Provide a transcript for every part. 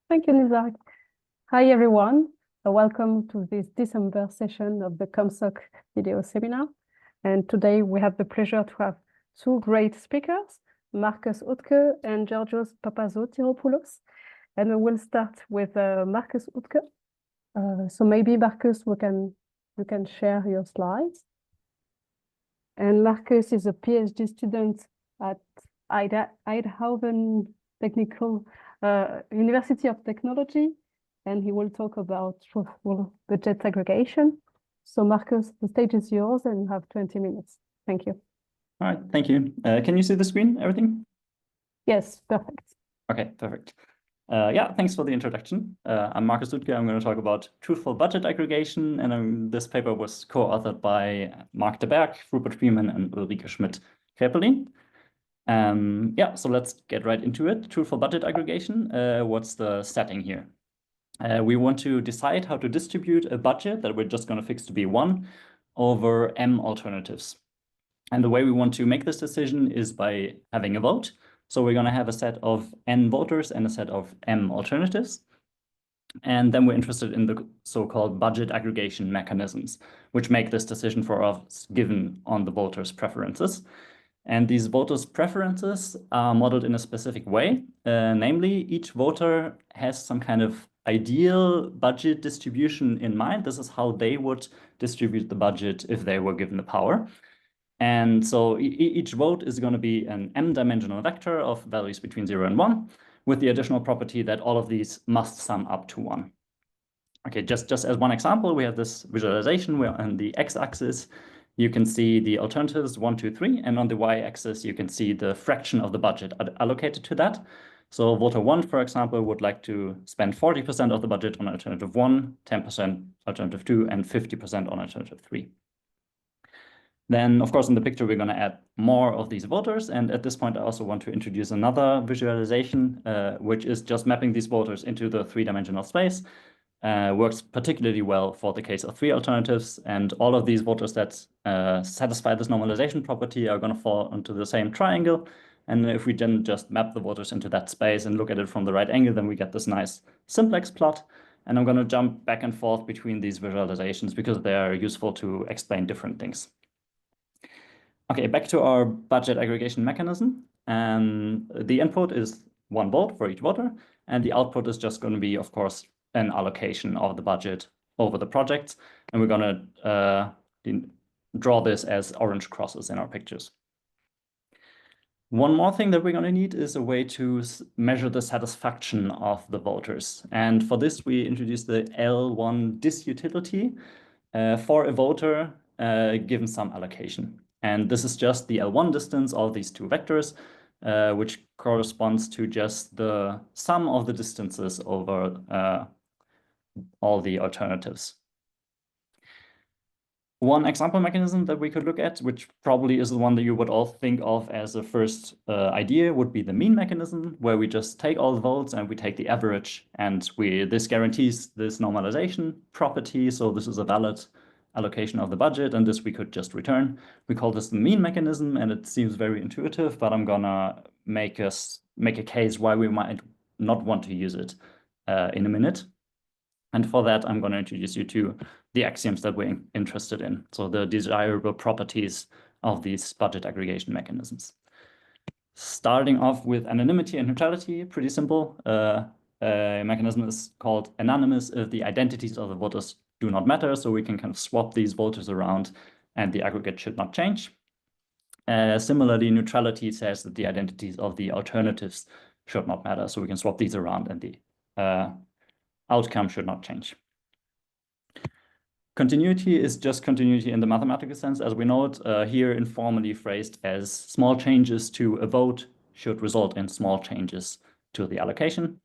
Thank you, Lisa. Hi, everyone. Welcome to this December session of the COMSOC video seminar. And today we have the pleasure to have two great speakers, Markus Utke and Georgios Papasotiropoulos. And we will start with Markus Utke. So maybe, Markus, you can share your slides. And Markus is a PhD student at Eindhoven Technical University of Technology, and he will talk about truthful budget aggregation. So Markus, the stage is yours and you have 20 minutes. Thank you. All right, thank you. Can you see the screen, everything? Yes, perfect. Okay, perfect. Yeah, thanks for the introduction. I'm Markus Utke. I'm going to talk about truthful budget aggregation, and this paper was co-authored by Mark de Berg, Rupert Freeman, and Ulrike Schmidt-Krepelin. Yeah, so let's get right into it. Truthful budget aggregation. What's the setting here? We want to decide how to distribute a budget that we're just going to fix to be 1 over m alternatives. And the way we want to make this decision is by having a vote. So we're going to have a set of n voters and a set of m alternatives. And then we're interested in the so-called budget aggregation mechanisms, which make this decision for us given on the voters' preferences. And these voters' preferences are modeled in a specific way. Namely, each voter has some kind of ideal budget distribution in mind. This is how they would distribute the budget if they were given the power. And so each vote is going to be an m-dimensional vector of values between 0 and 1, with the additional property that all of these must sum up to 1. Okay, just as one example, we have this visualization where on the x-axis, you can see the alternatives 1, 2, 3, and on the y-axis, you can see the fraction of the budget allocated to that. So voter 1, for example, would like to spend 40% of the budget on alternative 1, 10% alternative 2, and 50% on alternative 3. Then, of course, in the picture, we're going to add more of these voters. And at this point, I also want to introduce another visualization, which is just mapping these voters into the 3-dimensional space. Works particularly well for the case of 3 alternatives. And all of these voters that satisfy this normalization property are going to fall into the same triangle. And if we then just map the voters into that space and look at it from the right angle, then we get this nice simplex plot. And I'm going to jump back and forth between these visualizations because they are useful to explain different things. Okay, back to our budget aggregation mechanism. The input is 1 vote for each voter, and the output is just going to be, of course, an allocation of the budget over the projects. And we're going to draw this as orange crosses in our pictures. One more thing that we're going to need is a way to measure the satisfaction of the voters. And for this, we introduce the L1 disutility for a voter given some allocation. And this is just the L1 distance of these 2 vectors, which corresponds to just the sum of the distances over all the alternatives. One example mechanism that we could look at, which probably is the one that you would all think of as a first idea, would be the mean mechanism, where we just take all the votes and we take the average, and this guarantees this normalization property. So this is a valid allocation of the budget, and this we could just return. We call this the mean mechanism, and it seems very intuitive, but I'm gonna make a case why we might not want to use it in a minute. And for that, I'm going to introduce you to the axioms that we're interested in. So the desirable properties of these budget aggregation mechanisms. Starting off with anonymity and neutrality, pretty simple. A mechanism is called anonymous if the identities of the voters do not matter. So we can kind of swap these voters around and the aggregate should not change. Similarly, neutrality says that the identities of the alternatives should not matter. So we can swap these around and the outcome should not change. Continuity is just continuity in the mathematical sense, as we know it, here informally phrased as small changes to a vote should result in small changes to the allocation.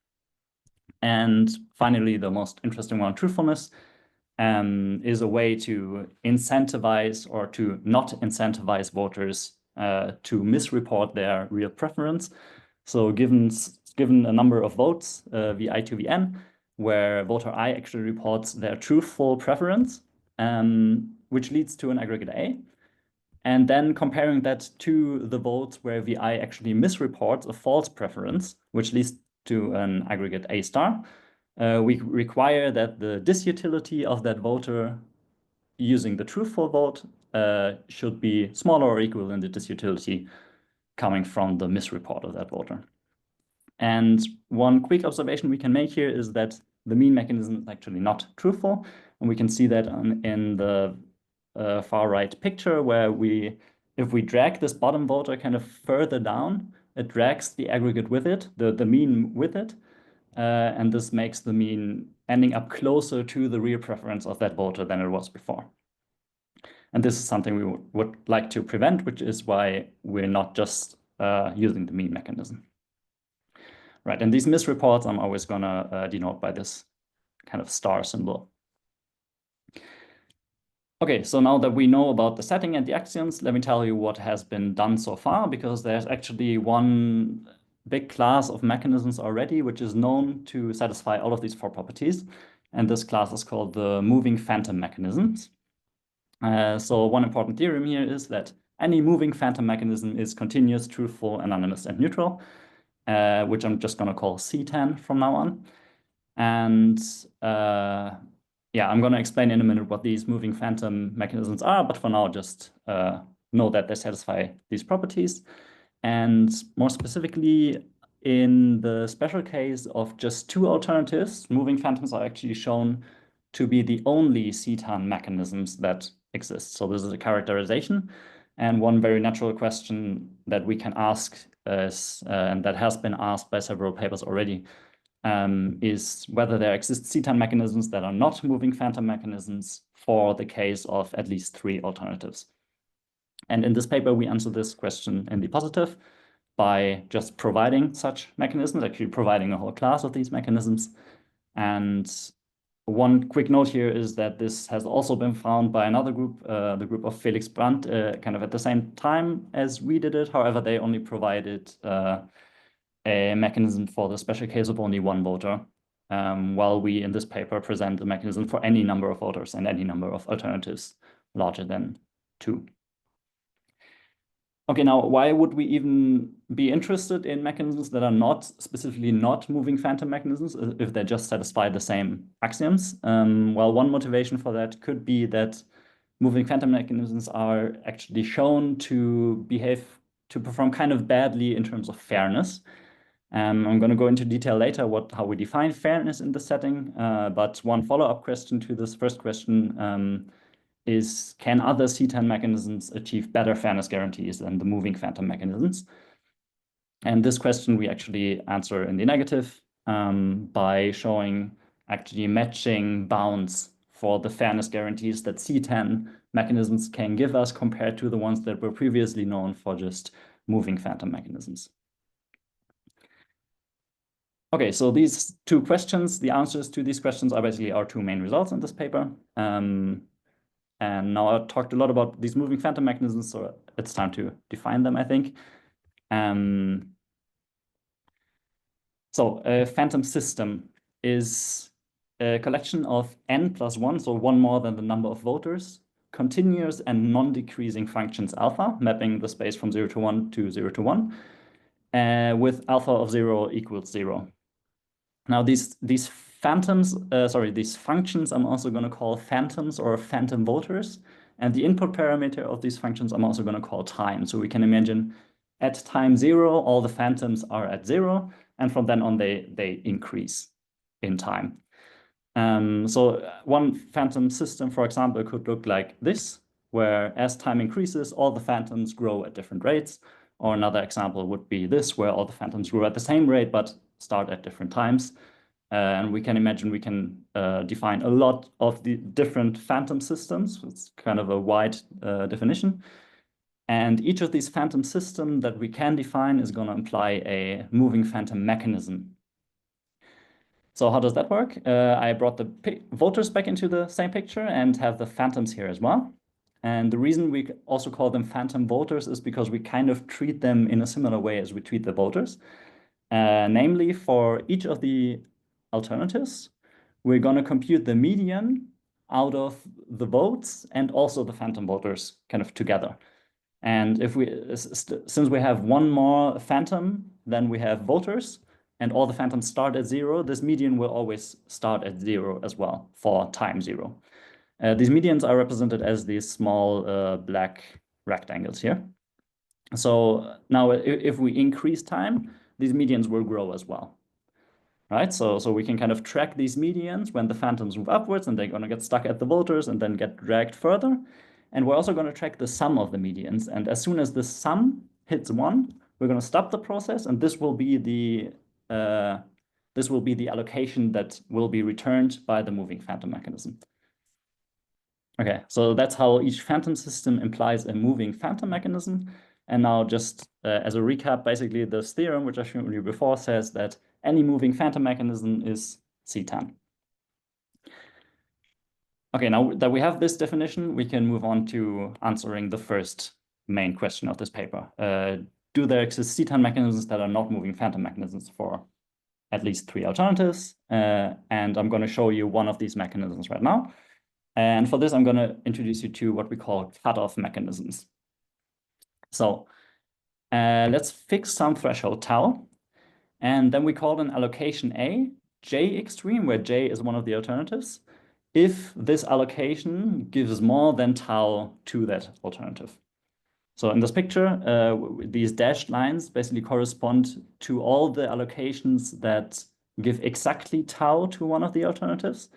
And finally, the most interesting one, truthfulness, is a way to incentivize or to not incentivize voters to misreport their real preference. So given a number of votes, Vi to Vn, where voter I actually reports their truthful preference, which leads to an aggregate A. And then comparing that to the votes where Vi actually misreports a false preference, which leads to an aggregate A star, we require that the disutility of that voter using the truthful vote should be smaller or equal than the disutility coming from the misreport of that voter. And one quick observation we can make here is that the mean mechanism is actually not truthful. And we can see that in the far right picture, where if we drag this bottom voter kind of further down, it drags the aggregate with it, the mean with it. And this makes the mean ending up closer to the real preference of that voter than it was before. And this is something we would like to prevent, which is why we're not just using the mean mechanism. Right, and these misreports I'm always gonna denote by this kind of star symbol. Okay, so now that we know about the setting and the axioms, let me tell you what has been done so far, because there's actually one big class of mechanisms already, which is known to satisfy all of these 4 properties. And this class is called the moving phantom mechanisms. So one important theorem here is that any moving phantom mechanism is continuous, truthful, anonymous, and neutral, which I'm just going to call C10 from now on. And yeah, I'm going to explain in a minute what these moving phantom mechanisms are, but for now, just know that they satisfy these properties. And more specifically, in the special case of just 2 alternatives, moving phantoms are actually shown to be the only C10 mechanisms that exist. So this is a characterization. And one very natural question that we can ask is, and that has been asked by several papers already, is whether there exist C10 mechanisms that are not moving phantom mechanisms for the case of at least 3 alternatives. And in this paper, we answer this question in the positive by just providing such mechanisms, actually providing a whole class of these mechanisms. And one quick note here is that this has also been found by another group, the group of Felix Brandt, kind of at the same time as we did it. However, they only provided a mechanism for the special case of only 1 voter, while we in this paper present a mechanism for any number of voters and any number of alternatives larger than 2. Okay, now why would we even be interested in mechanisms that are not specifically not moving phantom mechanisms if they just satisfy the same axioms? Well, one motivation for that could be that moving phantom mechanisms are actually shown to perform kind of badly in terms of fairness. I'm going to go into detail later how we define fairness in this setting, but one follow-up question to this first question is, can other C10 mechanisms achieve better fairness guarantees than the moving phantom mechanisms? And this question we actually answer in the negative by showing actually matching bounds for the fairness guarantees that C10 mechanisms can give us compared to the ones that were previously known for just moving phantom mechanisms. Okay, so these 2 questions, the answers to these questions are basically our 2 main results in this paper. And now I talked a lot about these moving phantom mechanisms, so it's time to define them, I think. So a phantom system is a collection of n plus 1, so 1 more than the number of voters, continuous and non-decreasing functions alpha, mapping the space from 0 to 1 to 0 to 1, with alpha of 0 equals 0. Now these functions I'm also going to call phantoms or phantom voters. And the input parameter of these functions I'm also going to call time. So we can imagine at time 0, all the phantoms are at 0. And from then on, they increase in time. So one phantom system, for example, could look like this, where as time increases, all the phantoms grow at different rates. Or another example would be this, where all the phantoms grow at the same rate, but start at different times. And we can imagine we can define a lot of the different phantom systems. It's kind of a wide definition. And each of these phantom systems that we can define is going to imply a moving phantom mechanism. So how does that work? I brought the voters back into the same picture and have the phantoms here as well. And the reason we also call them phantom voters is because we kind of treat them in a similar way as we treat the voters. Namely, for each of the alternatives, we're going to compute the median out of the votes and also the phantom voters kind of together. And if since we have 1 more phantom than we have voters, and all the phantoms start at 0, this median will always start at 0 as well for time 0. These medians are represented as these small black rectangles here. So now if we increase time, these medians will grow as well, right? So we can kind of track these medians when the phantoms move upwards, and they're going to get stuck at the voters and then get dragged further. And we're also going to track the sum of the medians. And as soon as the sum hits 1, we're going to stop the process, and this will be the allocation that will be returned by the moving phantom mechanism. Okay, so that's how each phantom system implies a moving phantom mechanism. And now just as a recap, basically this theorem, which I showed you before, says that any moving phantom mechanism is C10. Okay, now that we have this definition, we can move on to answering the first main question of this paper. Do there exist C10 mechanisms that are not moving phantom mechanisms for at least 3 alternatives? And I'm going to show you one of these mechanisms right now. And for this, I'm going to introduce you to what we call cutoff mechanisms. So let's fix some threshold tau. And then we call an allocation A, J extreme, where J is one of the alternatives, if this allocation gives more than tau to that alternative. So in this picture, these dashed lines basically correspond to all the allocations that give exactly tau to one of the alternatives.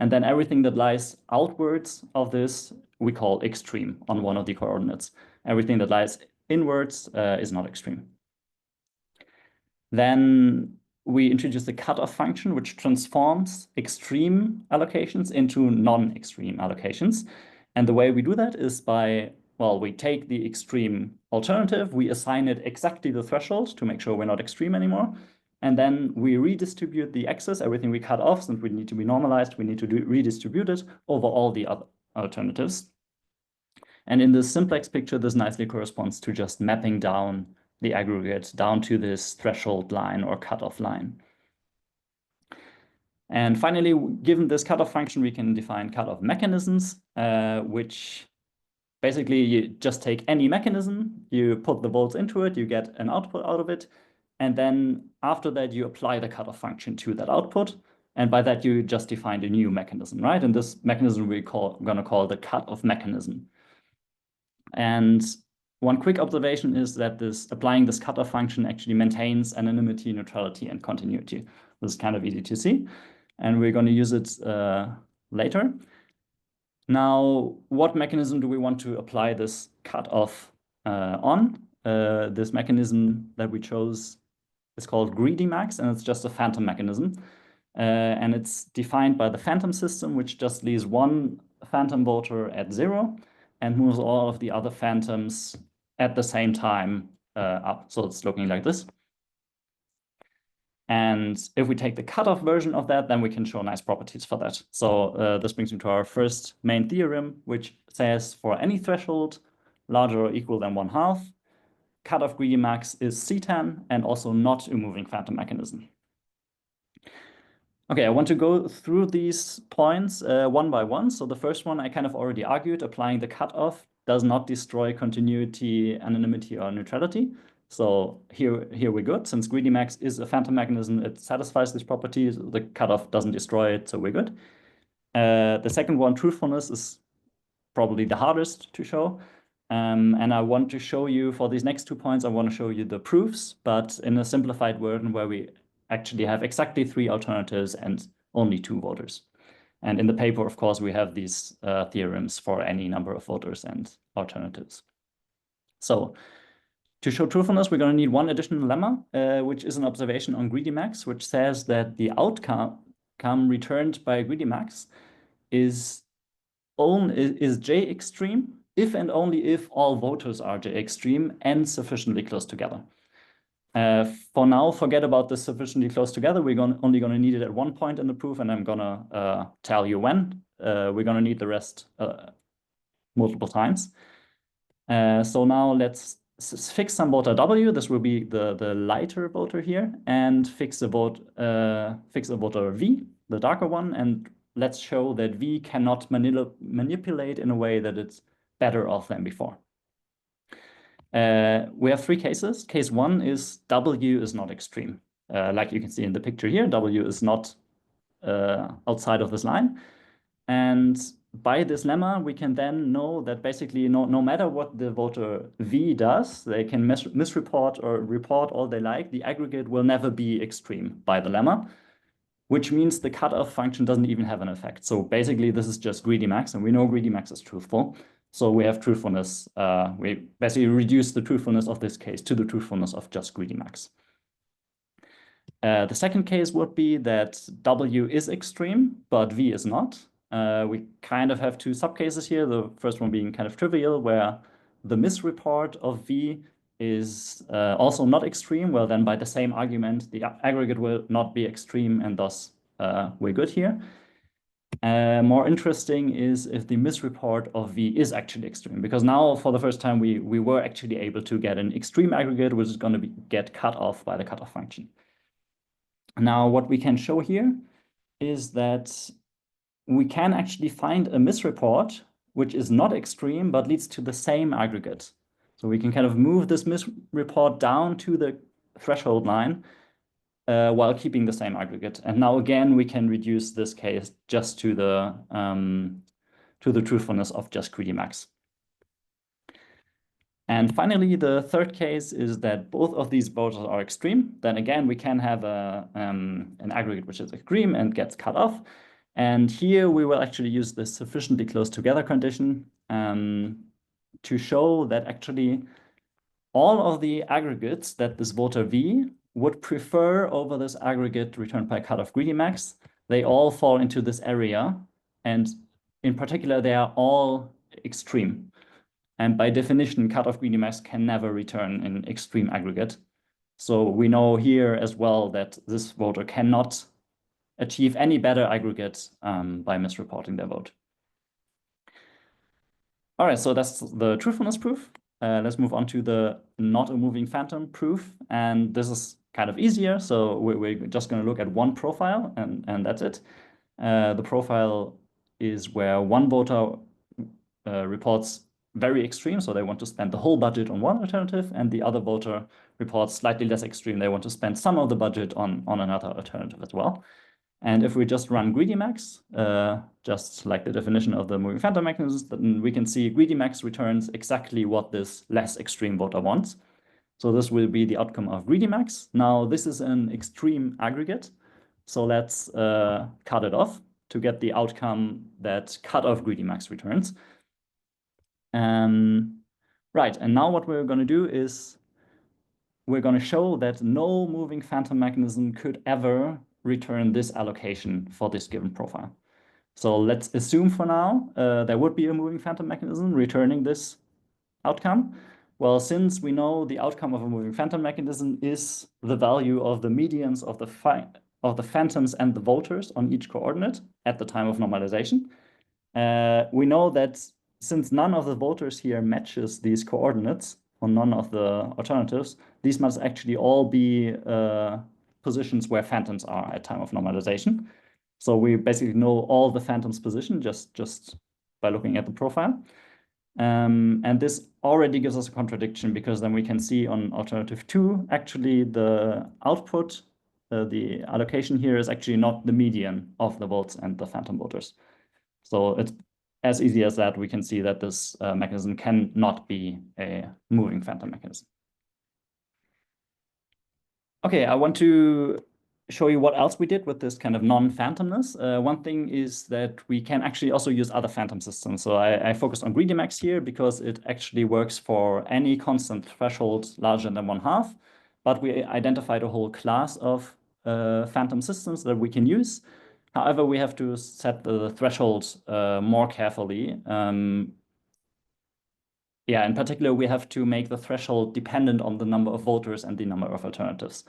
And then everything that lies outwards of this, we call extreme on one of the coordinates. Everything that lies inwards is not extreme. Then we introduce the cutoff function, which transforms extreme allocations into non-extreme allocations. And the way we do that is by, well, we take the extreme alternative, we assign it exactly the threshold to make sure we're not extreme anymore. And then we redistribute the excess, everything we cut off, since we need to be normalized, we need to redistribute it over all the other alternatives. And in this simplex picture, this nicely corresponds to just mapping down the aggregate down to this threshold line or cutoff line. And finally, given this cutoff function, we can define cutoff mechanisms, which basically you just take any mechanism, you put the volts into it, you get an output out of it, and then after that, you apply the cutoff function to that output. And by that, you just defined a new mechanism, right? And this mechanism we're going to call the cutoff mechanism. And one quick observation is that applying this cutoff function actually maintains anonymity, neutrality, and continuity. This is kind of easy to see. And we're going to use it later. Now, what mechanism do we want to apply this cutoff on? This mechanism that we chose is called greedy max, and it's just a phantom mechanism. And it's defined by the phantom system, which just leaves one phantom voter at 0 and moves all of the other phantoms at the same time up. So it's looking like this. And if we take the cutoff version of that, then we can show nice properties for that. So this brings me to our first main theorem, which says for any threshold larger or equal than 1/2, cutoff greedy max is C10 and also not a moving phantom mechanism. Okay, I want to go through these points one by one. So the first one I kind of already argued, applying the cutoff does not destroy continuity, anonymity, or neutrality. So here we're good. Since greedy max is a phantom mechanism, it satisfies these properties. The cutoff doesn't destroy it, so we're good. The second one, truthfulness, is probably the hardest to show. And I want to show you, for these next 2 points, I want to show you the proofs, but in a simplified version where we actually have exactly 3 alternatives and only 2 voters. And in the paper, of course, we have these theorems for any number of voters and alternatives. So to show truthfulness, we're going to need one additional lemma, which is an observation on greedy max, which says that the outcome returned by greedy max is J extreme if and only if all voters are J extreme and sufficiently close together. For now, forget about this sufficiently close together. We're only going to need it at one point in the proof, and I'm going to tell you when. We're going to need the rest multiple times. So now let's fix some voter W. This will be the lighter voter here, and fix a voter V, the darker one, and let's show that V cannot manipulate in a way that it's better off than before. We have 3 cases. Case 1 is W is not extreme. like you can see in the picture here, W is not outside of this line. And by this lemma, we can then know that basically no matter what the voter V does, they can misreport or report all they like, the aggregate will never be extreme by the lemma, which means the cutoff function doesn't even have an effect. So basically, this is just greedy max, and we know greedy max is truthful. So we have truthfulness. We basically reduce the truthfulness of this case to the truthfulness of just greedy max. The second case would be that W is extreme, but V is not. We kind of have two subcases here. The first one being kind of trivial, where the misreport of V is also not extreme. Well, then by the same argument, the aggregate will not be extreme, and thus we're good here. More interesting is if the misreport of V is actually extreme, because now for the first time we were actually able to get an extreme aggregate, which is going to get cut off by the cutoff function. Now, what we can show here is that we can actually find a misreport which is not extreme but leads to the same aggregate. So we can kind of move this misreport down to the threshold line while keeping the same aggregate. And now again, we can reduce this case just to the truthfulness of just greedy max. And finally, the third case is that both of these voters are extreme. Then again, we can have an aggregate which is extreme and gets cut off. And here we will actually use the sufficiently close together condition to show that actually all of the aggregates that this voter V would prefer over this aggregate returned by cutoff greedy max, they all fall into this area. And in particular, they are all extreme. And by definition, cutoff greedy max can never return an extreme aggregate. So we know here as well that this voter cannot achieve any better aggregate by misreporting their vote. All right, so that's the truthfulness proof. Let's move on to the not a moving phantom proof. And this is kind of easier. So we're just going to look at one profile, and that's it. The profile is where one voter reports very extreme, so they want to spend the whole budget on one alternative, and the other voter reports slightly less extreme. They want to spend some of the budget on another alternative as well. And if we just run greedy max, just like the definition of the moving phantom mechanism, then we can see greedy max returns exactly what this less extreme voter wants. So this will be the outcome of greedy max. Now this is an extreme aggregate. So let's cut it off to get the outcome that cut off greedy max returns. Right, and now what we're going to do is we're going to show that no moving phantom mechanism could ever return this allocation for this given profile. So let's assume for now there would be a moving phantom mechanism returning this outcome. Well, since we know the outcome of a moving phantom mechanism is the value of the medians of the phantoms and the voters on each coordinate at the time of normalization, we know that since none of the voters here matches these coordinates on none of the alternatives, these must actually all be positions where phantoms are at time of normalization. So we basically know all the phantoms' position just by looking at the profile. And this already gives us a contradiction, because then we can see on alternative 2, actually the output, the allocation here is actually not the median of the votes and the phantom voters. So it's as easy as that. We can see that this mechanism cannot be a moving phantom mechanism. Okay, I want to show you what else we did with this kind of non-phantomness. One thing is that we can actually also use other phantom systems. So I focused on greedy max here because it actually works for any constant threshold larger than 1/2. But we identified a whole class of phantom systems that we can use. However, we have to set the threshold more carefully. Yeah, in particular, we have to make the threshold dependent on the number of voters and the number of alternatives.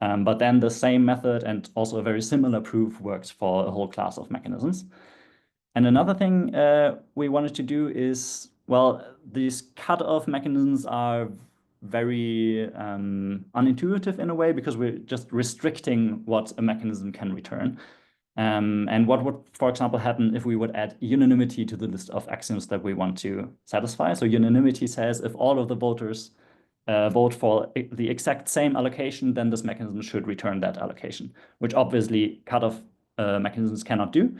But then the same method and also a very similar proof works for a whole class of mechanisms. And another thing we wanted to do is, well, these cutoff mechanisms are very unintuitive in a way, because we're just restricting what a mechanism can return. And what would, for example, happen if we would add unanimity to the list of axioms that we want to satisfy? So unanimity says if all of the voters vote for the exact same allocation, then this mechanism should return that allocation, which obviously cutoff mechanisms cannot do.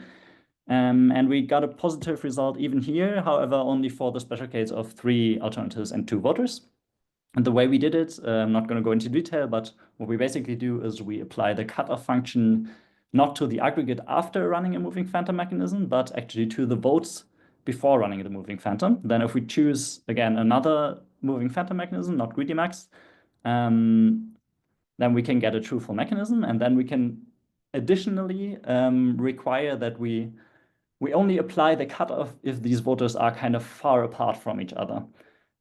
And we got a positive result even here, however, only for the special case of 3 alternatives and 2 voters. And the way we did it, I'm not going to go into detail, but what we basically do is we apply the cutoff function not to the aggregate after running a moving phantom mechanism, but actually to the votes before running the moving phantom. Then if we choose, again, another moving phantom mechanism, not greedy max, then we can get a truthful mechanism. And then we can additionally require that we only apply the cutoff if these voters are kind of far apart from each other.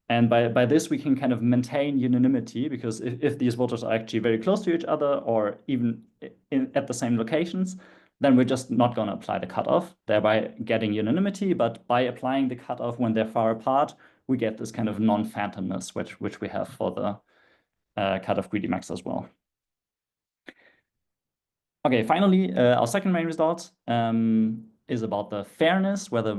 And by this, we can kind of maintain unanimity, because if these voters are actually very close to each other or even at the same locations, then we're just not going to apply the cutoff, thereby getting unanimity. But by applying the cutoff when they're far apart, we get this kind of non-phantomness, which we have for the cutoff greedy max as well. Okay, finally, our second main result is about the fairness, whether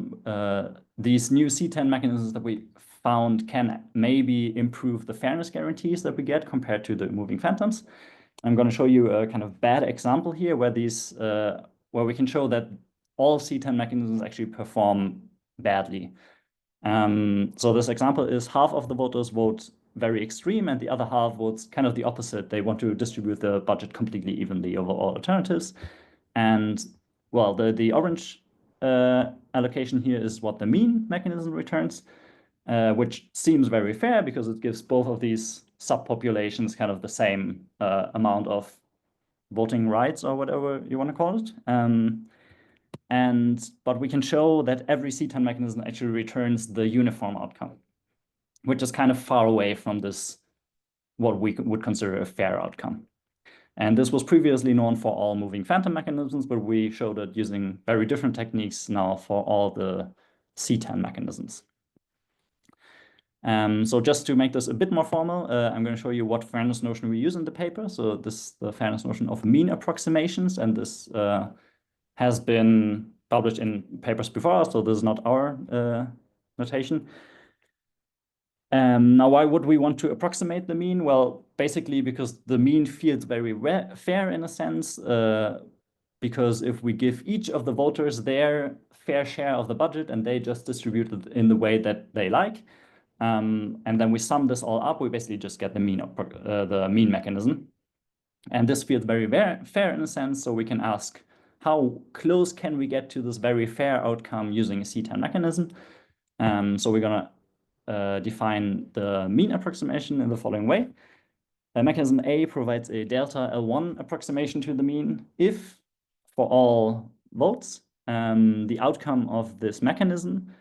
these new C10 mechanisms that we found can maybe improve the fairness guarantees that we get compared to the moving phantoms. I'm going to show you a kind of bad example here where where we can show that all C10 mechanisms actually perform badly. So this example is half of the voters vote very extreme and the other half votes kind of the opposite. They want to distribute the budget completely evenly over all alternatives. And well, the orange allocation here is what the mean mechanism returns, which seems very fair because it gives both of these subpopulations kind of the same amount of voting rights or whatever you want to call it. But we can show that every C10 mechanism actually returns the uniform outcome, which is kind of far away from this, what we would consider a fair outcome. And this was previously known for all moving phantom mechanisms, but we showed it using very different techniques now for all the C10 mechanisms. So just to make this a bit more formal, I'm going to show you what fairness notion we use in the paper. So this is the fairness notion of mean approximations, and this has been published in papers before, so this is not our notation. Now, why would we want to approximate the mean? Well, basically because the mean feels very fair in a sense, because if we give each of the voters their fair share of the budget and they just distribute it in the way that they like, and then we sum this all up, we basically just get the mean mechanism. And this feels very fair in a sense, so we can ask, how close can we get to this very fair outcome using a C10 mechanism? So we're going to define the mean approximation in the following way. Mechanism A provides a delta L1 approximation to the mean if, for all votes, the outcome of this mechanism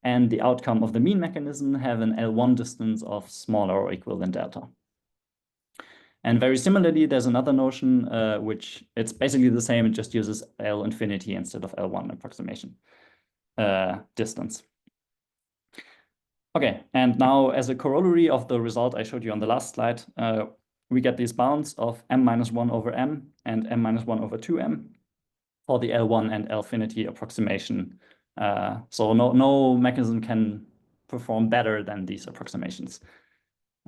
and the outcome of the mean mechanism have an L1 distance of smaller or equal than delta. And very similarly, there's another notion which it's basically the same, it just uses L infinity instead of L1 approximation distance. Okay, and now as a corollary of the result I showed you on the last slide, we get these bounds of m-1 over m and m-1 over 2m for the L1 and L-finity approximation. So no mechanism can perform better than these approximations.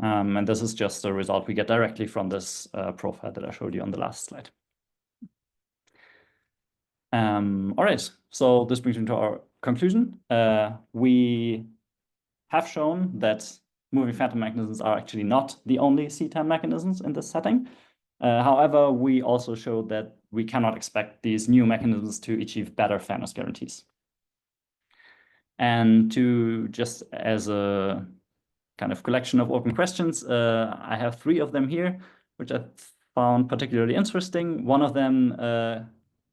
And this is just a result we get directly from this profile that I showed you on the last slide. All right, so this brings me to our conclusion. We have shown that moving phantom mechanisms are actually not the only C10 mechanisms in this setting. However, we also showed that we cannot expect these new mechanisms to achieve better fairness guarantees. And to just as a kind of collection of open questions, I have 3 of them here, which I found particularly interesting. One of them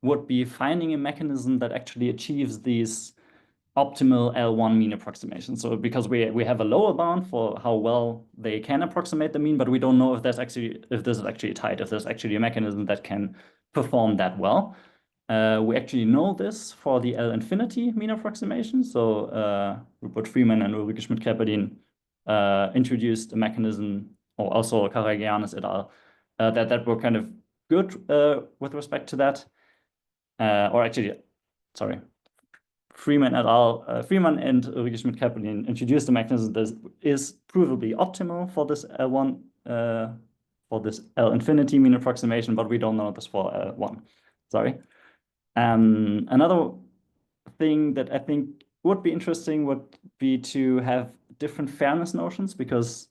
would be finding a mechanism that actually achieves these optimal L1 mean approximation. So because we have a lower bound for how well they can approximate the mean, but we don't know if this is actually tight, if there's actually a mechanism that can perform that well. We actually know this for the L infinity mean approximation. So Rupert Freeman and Ulrike Schmidt-Kerperdin introduced a mechanism, or also Karagiannis et al., that were kind of good with respect to that. Or actually, sorry, Freeman et al., Freeman and Ulrike Schmidt-Kapelin introduced a mechanism that is provably optimal for this L1, for this L infinity mean approximation, but we don't know this for L1. Sorry. Another thing that I think would be interesting would be to have different fairness notions, because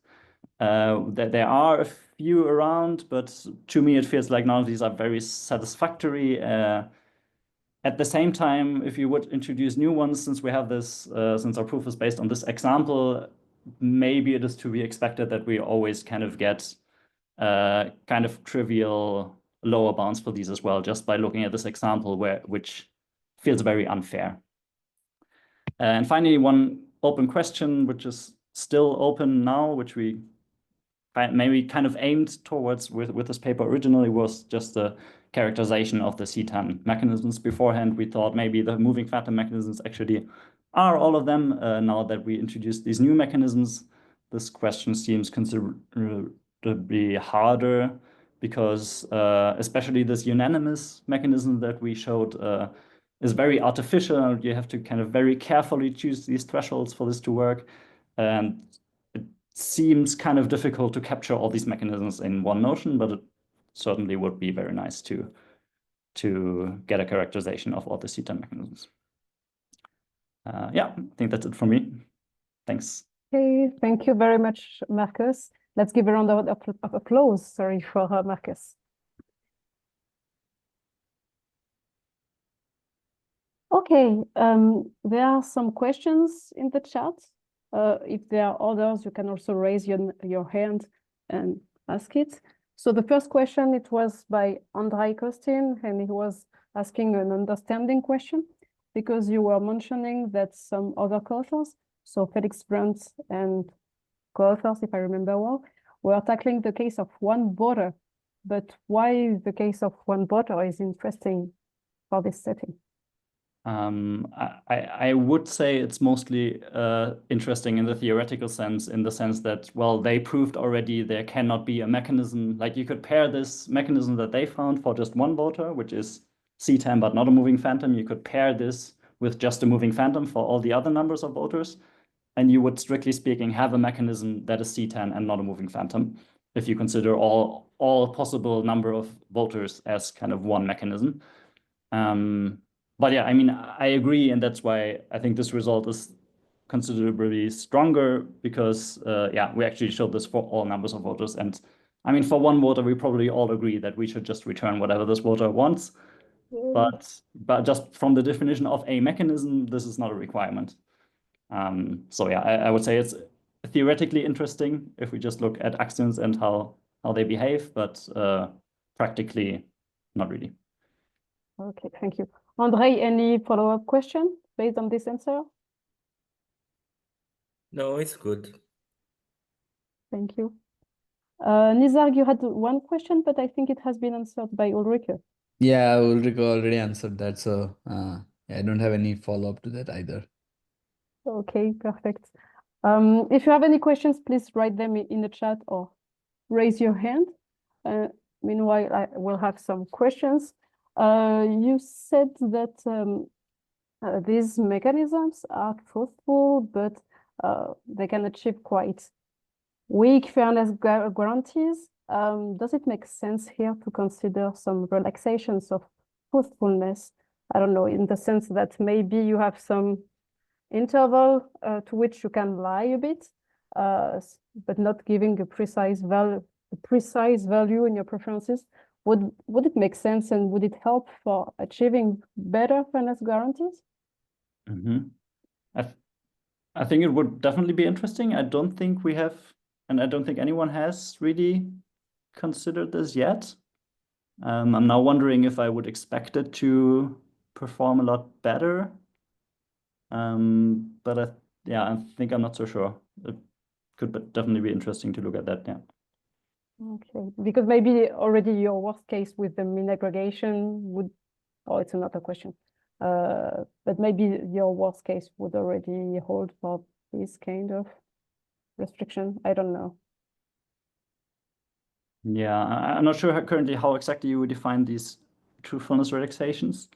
there are a few around, but to me it feels like none of these are very satisfactory. At the same time, if you would introduce new ones, since we have this, since our proof is based on this example, maybe it is to be expected that we always kind of get kind of trivial lower bounds for these as well, just by looking at this example, which feels very unfair. And finally, one open question, which is still open now, which we maybe kind of aimed towards with this paper originally, was just the characterization of the CTAN mechanisms. Beforehand, we thought maybe the moving phantom mechanisms actually are all of them. Now that we introduced these new mechanisms, this question seems considerably harder, because especially this unanimous mechanism that we showed is very artificial. You have to kind of very carefully choose these thresholds for this to work. And it seems kind of difficult to capture all these mechanisms in one notion, but it certainly would be very nice to get a characterization of all the CTAN mechanisms. Yeah, I think that's it for me. Thanks. Okay, thank you very much, Markus. Let's give a round of applause, sorry, for Markus. Okay, there are some questions in the chat. If there are others, you can also raise your hand and ask it. So the first question, it was by Andrei Kostin, and he was asking an understanding question, because you were mentioning that some other co-authors, so Felix Brandt and co-authors, if I remember well, were tackling the case of one voter. But why the case of one voter is interesting for this setting? I would say it's mostly interesting in the theoretical sense, in the sense that, well, they proved already there cannot be a mechanism, like you could pair this mechanism that they found for just one voter, which is CTAN but not a moving phantom. You could pair this with just a moving phantom for all the other numbers of voters, and you would, strictly speaking, have a mechanism that is CTAN and not a moving phantom, if you consider all possible number of voters as kind of one mechanism. But yeah, I mean, I agree, and that's why I think this result is considerably stronger, because yeah, we actually showed this for all numbers of voters. And I mean, for one voter, we probably all agree that we should just return whatever this voter wants. But just from the definition of a mechanism, this is not a requirement. So yeah, I would say it's theoretically interesting if we just look at axioms and how they behave, but practically not really. Okay, thank you. Andrei, any follow-up question based on this answer? No, it's good. Thank you. Nizar, you had one question, but I think it has been answered by Ulrike. Yeah, Ulrike already answered that, so I don't have any follow-up to that either. Okay, perfect. If you have any questions, please write them in the chat or raise your hand. Meanwhile, I will have some questions. You said that these mechanisms are truthful, but they can achieve quite weak fairness guarantees. Does it make sense here to consider some relaxations of truthfulness? I don't know, in the sense that maybe you have some interval to which you can lie a bit, but not giving a precise value in your preferences. Would it make sense, and would it help for achieving better fairness guarantees? Mm-hmm. I think it would definitely be interesting. I don't think we have, and I don't think anyone has really considered this yet. I'm now wondering if I would expect it to perform a lot better. But yeah, I think I'm not so sure. It could definitely be interesting to look at that, yeah. Okay, because maybe already your worst case with the mean aggregation would, oh, it's another question. But maybe your worst case would already hold for this kind of restriction. I don't know. Yeah, I'm not sure currently how exactly you would define these truthfulness relaxations.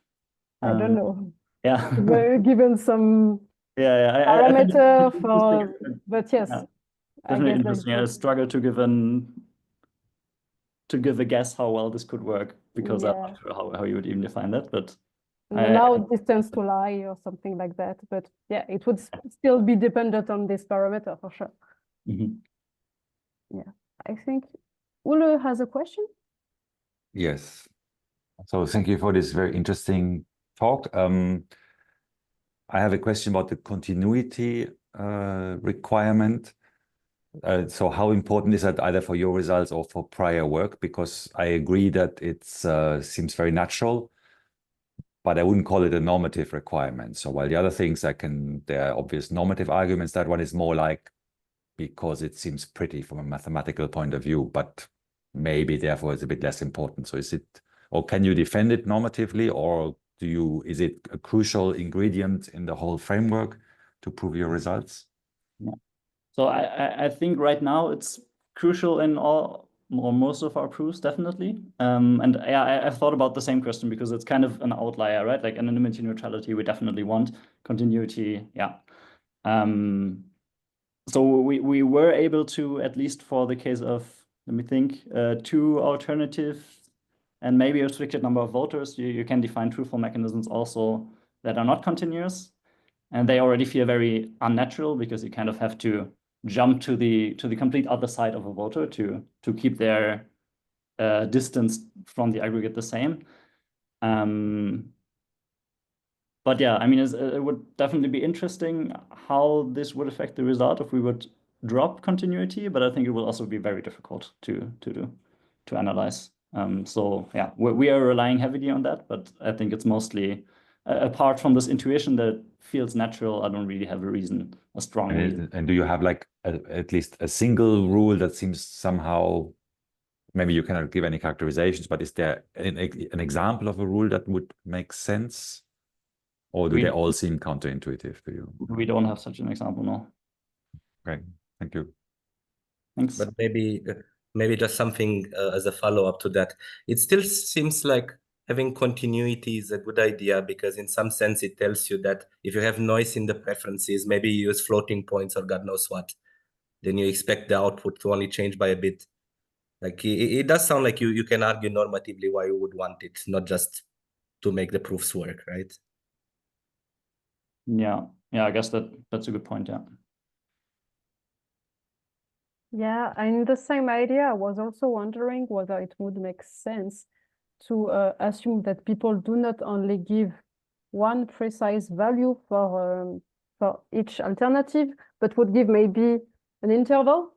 I don't know. Yeah. given some Yeah, I think parameter it's for, interesting. but yes, Yeah, I definitely guess interesting. I struggle to give a guess how well this could work, because I'm yeah, not sure how you would even define that, but allow distance to lie or something like that. But yeah, it would still be dependent on this parameter for sure. Mhm. Yeah, I think Ule has a question. Yes. So thank you for this very interesting talk. I have a question about the continuity requirement. So how important is that either for your results or for prior work? Because I agree that it seems very natural, but I wouldn't call it a normative requirement. So while the other things there are obvious normative arguments, that one is more like because it seems pretty from a mathematical point of view, but maybe therefore it's a bit less important. So is it, or can you defend it normatively, or is it a crucial ingredient in the whole framework to prove your results? Yeah. So I think right now it's crucial in all or most of our proofs, definitely. And yeah, I've thought about the same question, because it's kind of an outlier, right? Like anonymity, neutrality, we definitely want. Continuity, yeah. So we were able to, at least for the case of, let me think, 2 alternatives and maybe a restricted number of voters, you can define truthful mechanisms also that are not continuous. And they already feel very unnatural, because you kind of have to jump to the complete other side of a voter to keep their distance from the aggregate the same. But yeah, I mean, it would definitely be interesting how this would affect the result if we would drop continuity, but I think it will also be very difficult to analyze. So yeah, we are relying heavily on that, but I think it's mostly apart from this intuition that feels natural. I don't really have a strong reason. And do you have like at least a single rule that seems somehow, maybe you cannot give any characterizations, but is there an example of a rule that would make sense? Or do they all seem counterintuitive to you? We don't have such an example, no. Okay, thank you. Thanks. But maybe just something as a follow-up to that. It still seems like having continuity is a good idea, because in some sense it tells you that if you have noise in the preferences, maybe you use floating points or God knows what, then you expect the output to only change by a bit. Like it does sound like you can argue normatively why you would want it, not just to make the proofs work, right? Yeah, I guess that's a good point, yeah. Yeah, and the same idea, I was also wondering whether it would make sense to assume that people do not only give one precise value for each alternative, but would give maybe an interval,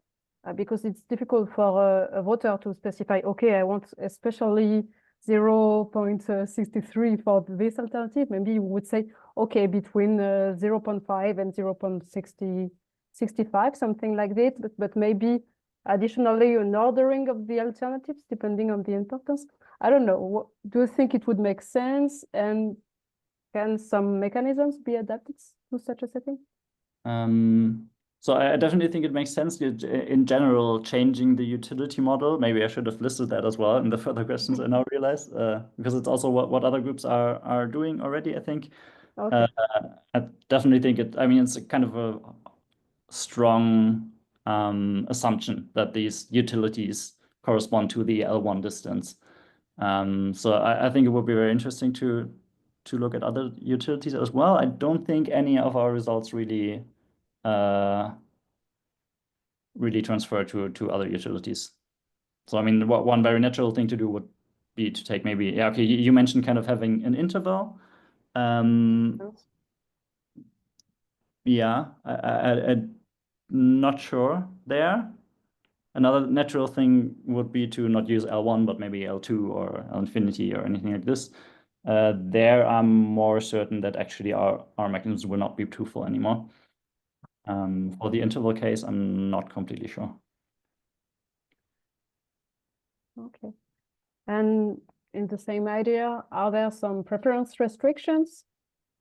because it's difficult for a voter to specify, okay, I want especially 0.63 for this alternative. Maybe you would say, okay, between 0.5 and 0.65, something like that, but maybe additionally an ordering of the alternatives depending on the importance. I don't know. Do you think it would make sense, and can some mechanisms be adapted to such a setting? So I definitely think it makes sense in general, changing the utility model. Maybe I should have listed that as well in the further questions, I now realize, because it's also what other groups are doing already, I think. Okay. I definitely think it's a kind of a strong assumption that these utilities correspond to the L1 distance. So I think it would be very interesting to look at other utilities as well. I don't think any of our results really transfer to other utilities. So I mean, one very natural thing to do would be to take maybe, yeah, okay, you mentioned kind of having an interval. Yeah, I'm not sure there. Another natural thing would be to not use L1, but maybe L2 or L infinity or anything like this. There I'm more certain that actually our mechanisms will not be truthful anymore. For the interval case, I'm not completely sure. Okay. And in the same idea, are there some preference restrictions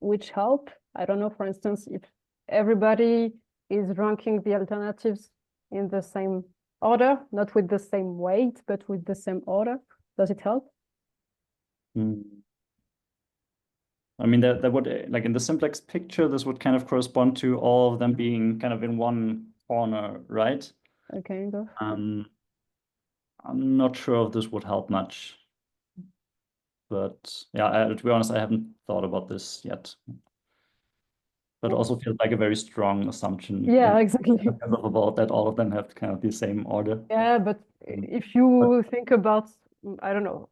which help? I don't know, for instance, if everybody is ranking the alternatives in the same order, not with the same weight, but with the same order, does it help? I mean, that would, like in the simplex picture, this would kind of correspond to all of them being kind of in one corner, right? Okay, go. I'm not sure if this would help much. But yeah, to be honest, I haven't thought about this yet. But also feels like a very strong assumption. Yeah, exactly. About that all of them have kind of the same order. Yeah, but if you think about, I don't know,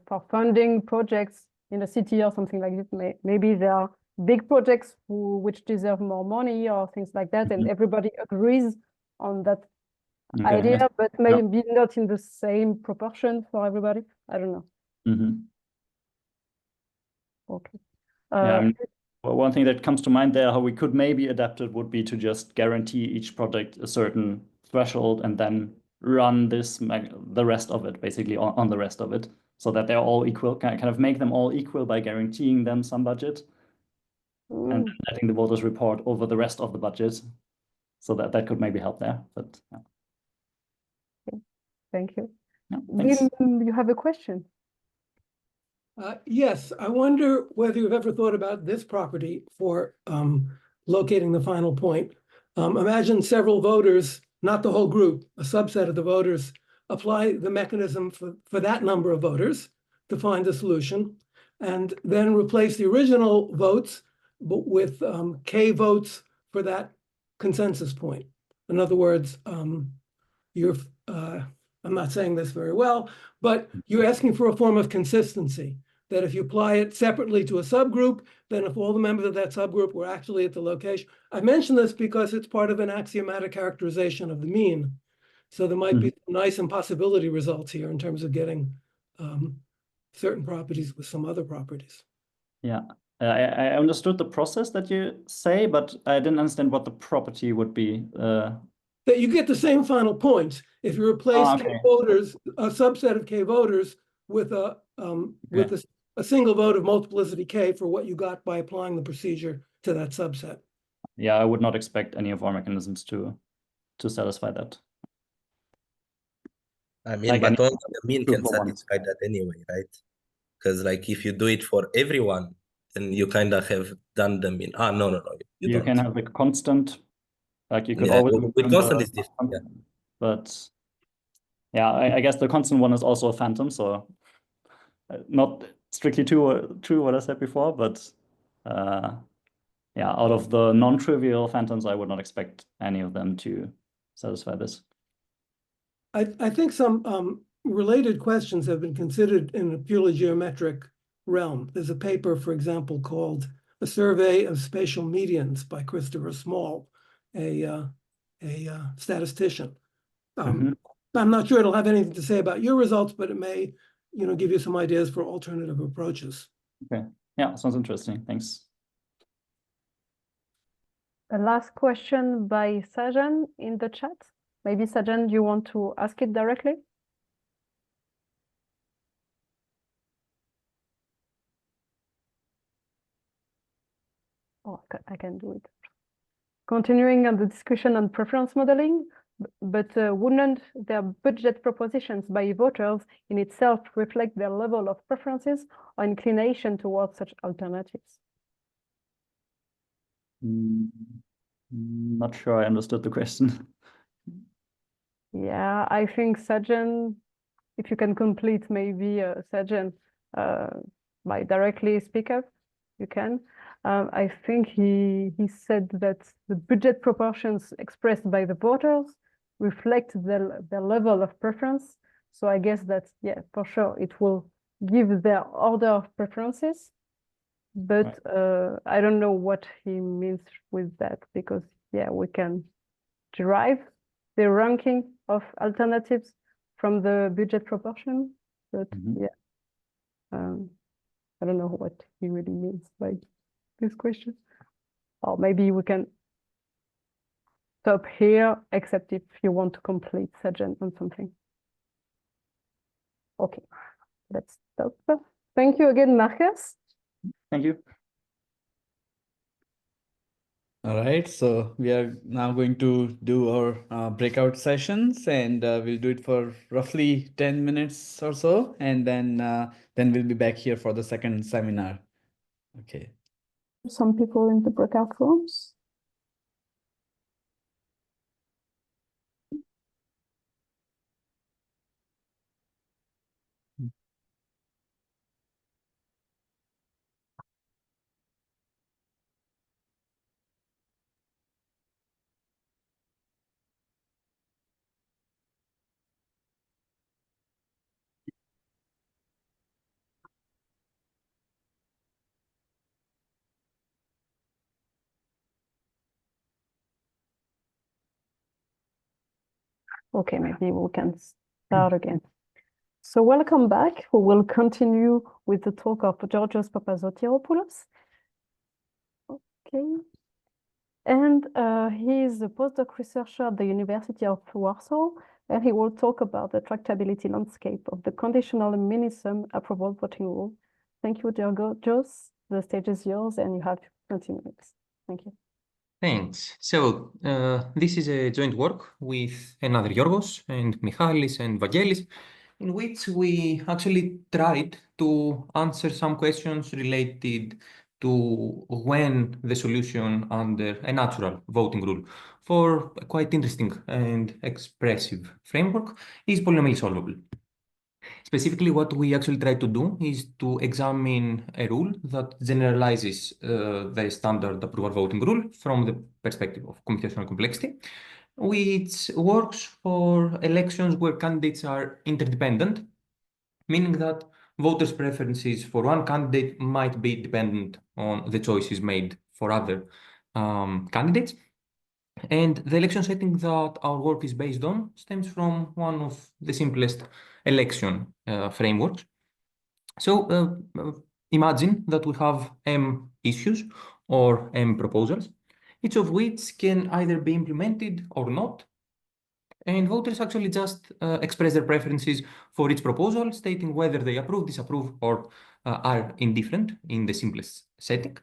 for funding projects in a city or something like this, maybe there are big projects which deserve more money or things like that, and everybody agrees on that idea, but maybe not in the same proportion for everybody. I don't know. Okay. Yeah, I mean, well, one thing that comes to mind there, how we could maybe adapt it would be to just guarantee each project a certain threshold and then run the rest of it basically on the rest of it, so that they're all equal, kind of make them all equal by guaranteeing them some budget and letting the voters report over the rest of the budget, so that could maybe help there. But yeah. Okay. Thank you. Yeah, thanks. Will, you have a question? Yes, I wonder whether you've ever thought about this property for locating the final point. Imagine several voters, not the whole group, a subset of the voters, apply the mechanism for that number of voters to find a solution, and then replace the original votes with K votes for that consensus point. In other words, I'm not saying this very well, but you're asking for a form of consistency, that if you apply it separately to a subgroup, then if all the members of that subgroup were actually at the location. I mention this because it's part of an axiomatic characterization of the mean. So there might be some nice impossibility results here in terms of getting certain properties with some other properties. Yeah, I understood the process that you say, but I didn't understand what the property would be. That you get the same final points if you replace K voters, a subset of K voters, with a single vote of multiplicity K for what you got by applying the procedure to that subset. Yeah, I would not expect any of our mechanisms to satisfy that. I mean, like but also the mean can satisfy that anyway, right? Because like if you do it for everyone, then you kind of have done the mean. No. You can have a constant, like you could Yeah, always with constant is different. Yeah. But yeah, I guess the constant one is also a phantom, so not strictly true what I said before, but yeah, out of the non-trivial phantoms, I would not expect any of them to satisfy this. I think some related questions have been considered in a purely geometric realm. There's a paper, for example, called A Survey of Spatial Medians by Christopher Small, a statistician. I'm not sure it'll have anything to say about your results, but it may, give you some ideas for alternative approaches. Okay. Yeah, sounds interesting. Thanks. A last question by Sajan in the chat. Maybe Sajan, you want to ask it directly? Oh, I can do it. Continuing on the discussion on preference modeling, but wouldn't their budget propositions by voters in itself reflect their level of preferences or inclination towards such alternatives? Not sure I understood the question. Yeah, I think Sajan, if you can complete maybe Sajan by directly speak up, you can. I think he said that the budget proportions expressed by the voters reflect their level of preference. So I guess that, yeah, for sure, it will give their order of preferences. But I don't know what he means with that, because, yeah, we can derive the ranking of alternatives from the budget proportion. But yeah, I don't know what he really means by this question. Or maybe we can stop here, except if you want to complete Sajan on something. Okay, let's stop. Thank you again, Markus. Thank you. All right, so we are now going to do our breakout sessions, and we'll do it for roughly 10 minutes or so, and then we'll be back here for the second seminar. Okay. Some people in the breakout rooms. Okay, maybe we can start again. So welcome back. We will continue with the talk of Georgios Papasotiropoulos. Okay. And he is a postdoc researcher at the University of Warsaw, and he will talk about the tractability landscape of the conditional minisum approval voting rule. Thank you, Georgios. The stage is yours, and you have 20 minutes. Thank you. Thanks. So this is a joint work with another Georgios and Michalis and Vangelis, in which we actually tried to answer some questions related to when the solution under a natural voting rule for a quite interesting and expressive framework is polynomially solvable. Specifically, what we actually try to do is to examine a rule that generalizes the standard approval voting rule from the perspective of computational complexity, which works for elections where candidates are interdependent, meaning that voters' preferences for one candidate might be dependent on the choices made for other candidates. And the election setting that our work is based on stems from one of the simplest election frameworks. So imagine that we have M issues or M proposals, each of which can either be implemented or not. And voters actually just express their preferences for each proposal, stating whether they approve, disapprove, or are indifferent in the simplest setting.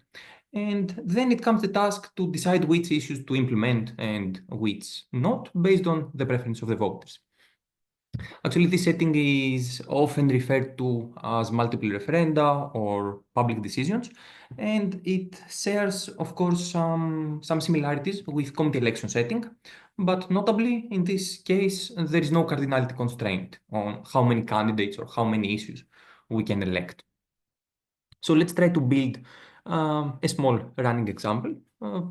And then it comes the task to decide which issues to implement and which not, based on the preference of the voters. Actually, this setting is often referred to as multiple referenda or public decisions, and it shares, of course, some similarities with committee election setting, but notably, in this case, there is no cardinality constraint on how many candidates or how many issues we can elect. So let's try to build a small running example,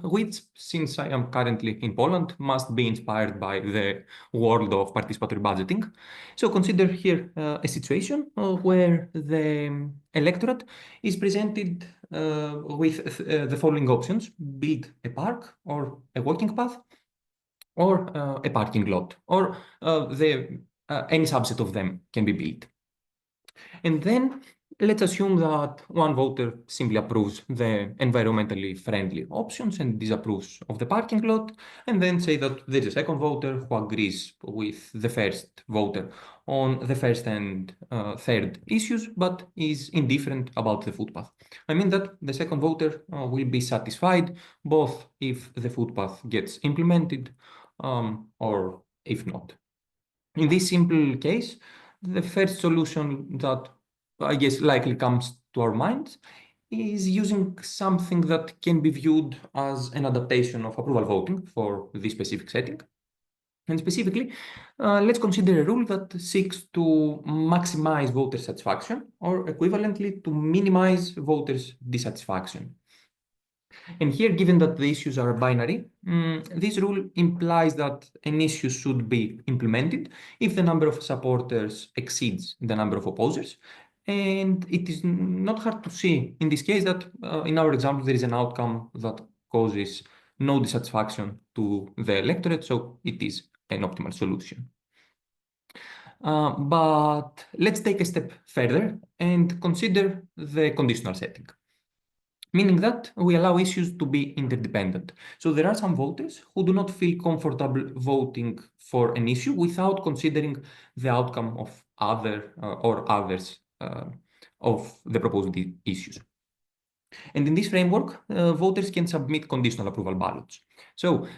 which, since I am currently in Poland, must be inspired by the world of participatory budgeting. So consider here a situation where the electorate is presented with the following options: build a park or a walking path, or a parking lot, or any subset of them can be built. And then let's assume that one voter simply approves the environmentally friendly options and disapproves of the parking lot, and then say that there is a second voter who agrees with the first voter on the first and third issues, but is indifferent about the footpath. I mean that the second voter will be satisfied both if the footpath gets implemented or if not. In this simple case, the first solution that I guess likely comes to our minds is using something that can be viewed as an adaptation of approval voting for this specific setting. And specifically, let's consider a rule that seeks to maximize voter satisfaction, or equivalently to minimize voters' dissatisfaction. And here, given that the issues are binary, this rule implies that an issue should be implemented if the number of supporters exceeds the number of opposers. And it is not hard to see in this case that in our example, there is an outcome that causes no dissatisfaction to the electorate, so it is an optimal solution. But let's take a step further and consider the conditional setting, meaning that we allow issues to be interdependent. So there are some voters who do not feel comfortable voting for an issue without considering the outcome of others of the proposed issues. And in this framework, voters can submit conditional approval ballots. So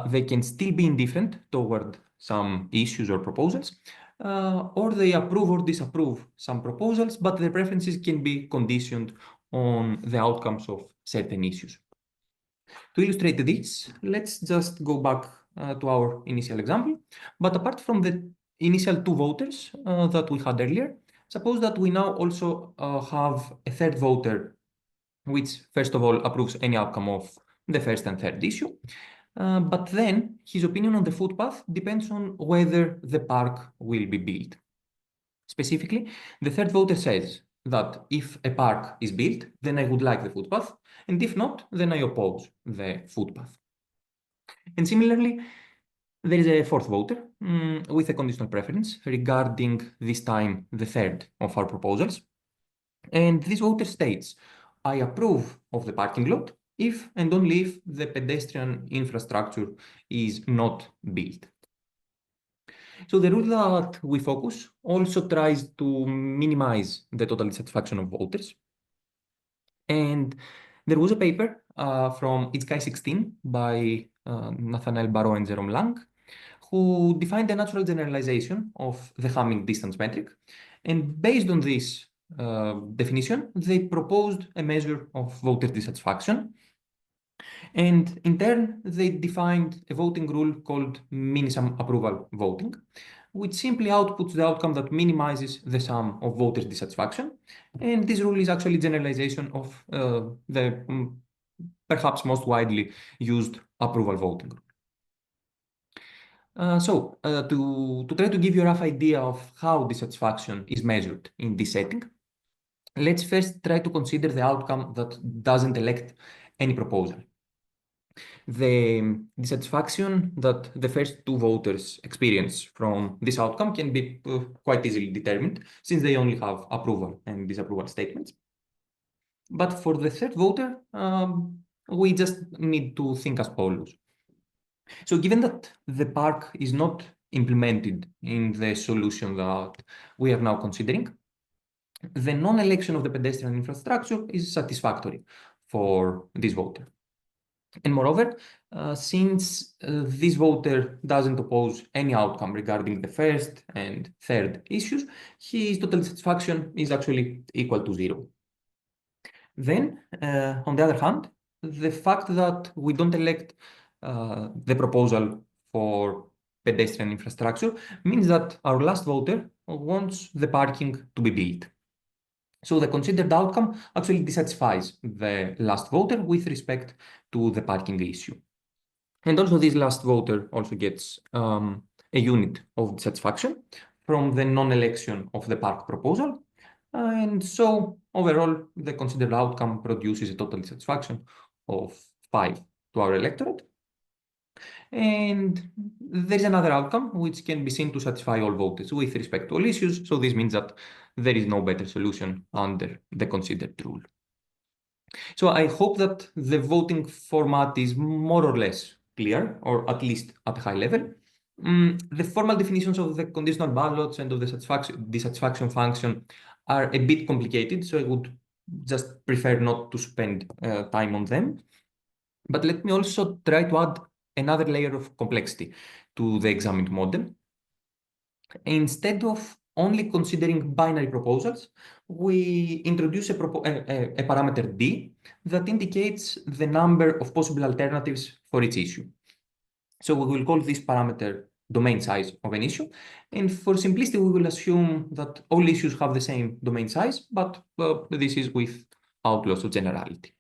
they can still be indifferent toward some issues or proposals, or they approve or disapprove some proposals, but their preferences can be conditioned on the outcomes of certain issues. To illustrate this, let's just go back to our initial example. But apart from the initial two voters that we had earlier, suppose that we now also have a third voter, which first of all approves any outcome of the first and third issue. But then his opinion on the footpath depends on whether the park will be built. Specifically, the third voter says that if a park is built, then I would like the footpath, and if not, then I oppose the footpath. And similarly, there is a fourth voter with a conditional preference regarding this time the third of our proposals. And this voter states, I approve of the parking lot if and only if the pedestrian infrastructure is not built. So the rule that we focus also tries to minimize the total dissatisfaction of voters. And there was a paper from Utke 16 by Nathaniel Barrow and Jerome Lang, who defined a natural generalization of the Hamming distance metric. And based on this definition, they proposed a measure of voter dissatisfaction. And in turn, they defined a voting rule called minisum approval voting, which simply outputs the outcome that minimizes the sum of voters' dissatisfaction. And this rule is actually generalization of the perhaps most widely used approval voting rule. To try to give you a rough idea of how dissatisfaction is measured in this setting, let's first try to consider the outcome that doesn't elect any proposal. The dissatisfaction that the first two voters experience from this outcome can be quite easily determined, since they only have approval and disapproval statements. But for the third voter, we just need to think as follows. So given that the park is not implemented in the solution that we are now considering, the non-election of the pedestrian infrastructure is satisfactory for this voter. And moreover, since this voter doesn't oppose any outcome regarding the first and third issues, his total satisfaction is actually equal to 0. Then, on the other hand, the fact that we don't elect the proposal for pedestrian infrastructure means that our last voter wants the parking to be built. So the considered outcome actually dissatisfies the last voter with respect to the parking issue. And also this last voter also gets a unit of dissatisfaction from the non-election of the park proposal. And so overall, the considered outcome produces a total dissatisfaction of 5 to our electorate. And there's another outcome which can be seen to satisfy all voters with respect to all issues. So this means that there is no better solution under the considered rule. So I hope that the voting format is more or less clear, or at least at a high level. The formal definitions of the conditional ballots and of the dissatisfaction function are a bit complicated, so I would just prefer not to spend time on them. But let me also try to add another layer of complexity to the examined model. Instead of only considering binary proposals, we introduce a parameter D that indicates the number of possible alternatives for each issue. So we will call this parameter domain size of an issue. And for simplicity, we will assume that all issues have the same domain size, but this is without loss of generality.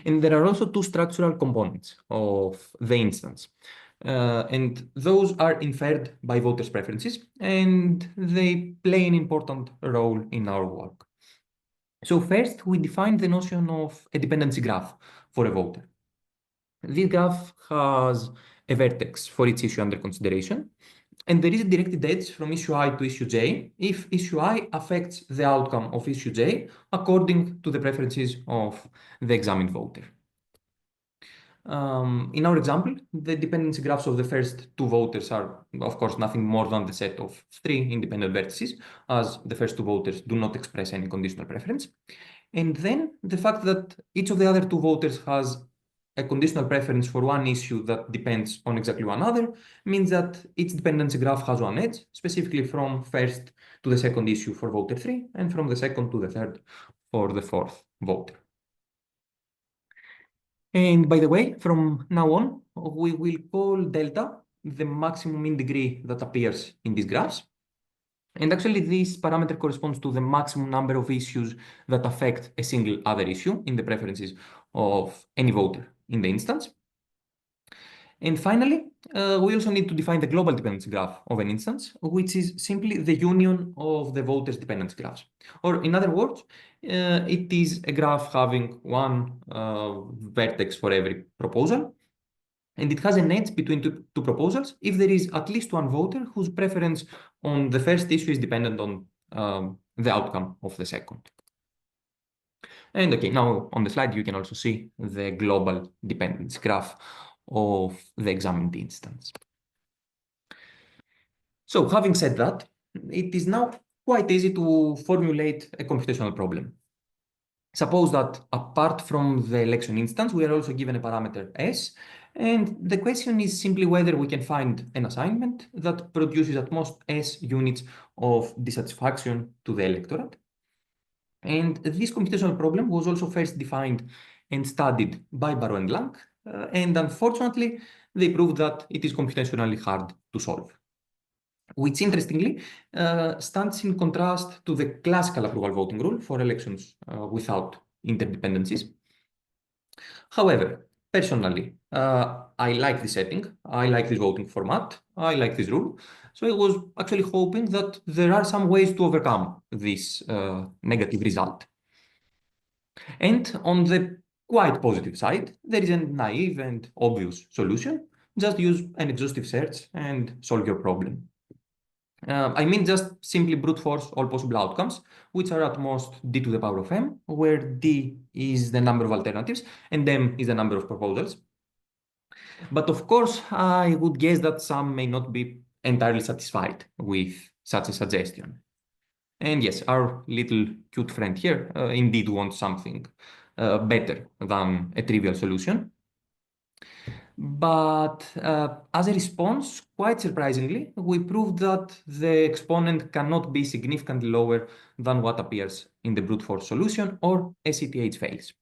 And there are also two structural components of the instance. And those are inferred by voters' preferences, and they play an important role in our work. So first, we define the notion of a dependency graph for a voter. This graph has a vertex for each issue under consideration, and there is a directed edge from issue I to issue J if issue I affects the outcome of issue J according to the preferences of the examined voter. In our example, the dependency graphs of the first two voters are, of course, nothing more than the set of 3 independent vertices, as the first two voters do not express any conditional preference. And then the fact that each of the other two voters has a conditional preference for one issue that depends on exactly one other means that each dependency graph has one edge, specifically from first to the second issue for voter 3, and from the second to the third for the fourth voter. And by the way, from now on, we will call delta the maximum mean degree that appears in these graphs. And actually, this parameter corresponds to the maximum number of issues that affect a single other issue in the preferences of any voter in the instance. And finally, we also need to define the global dependency graph of an instance, which is simply the union of the voters' dependency graphs. Or in other words, it is a graph having one vertex for every proposal, and it has an edge between two proposals if there is at least one voter whose preference on the first issue is dependent on the outcome of the second. And okay, now on the slide, you can also see the global dependency graph of the examined instance. So having said that, it is now quite easy to formulate a computational problem. Suppose that apart from the election instance, we are also given a parameter S, and the question is simply whether we can find an assignment that produces at most S units of dissatisfaction to the electorate. And this computational problem was also first defined and studied by Barrow and Lang, and unfortunately, they proved that it is computationally hard to solve, which interestingly stands in contrast to the classical approval voting rule for elections without interdependencies. However, personally, I like this setting, I like this voting format, I like this rule. So I was actually hoping that there are some ways to overcome this negative result. And on the quite positive side, there is a naive and obvious solution. Just use an exhaustive search and solve your problem. I mean, just simply brute force all possible outcomes, which are at most d to the power of m, where d is the number of alternatives and m is the number of proposals. But of course, I would guess that some may not be entirely satisfied with such a suggestion. And yes, our little cute friend here indeed wants something better than a trivial solution. But as a response, quite surprisingly, we proved that the exponent cannot be significantly lower than what appears in the brute force solution, or SETH fails.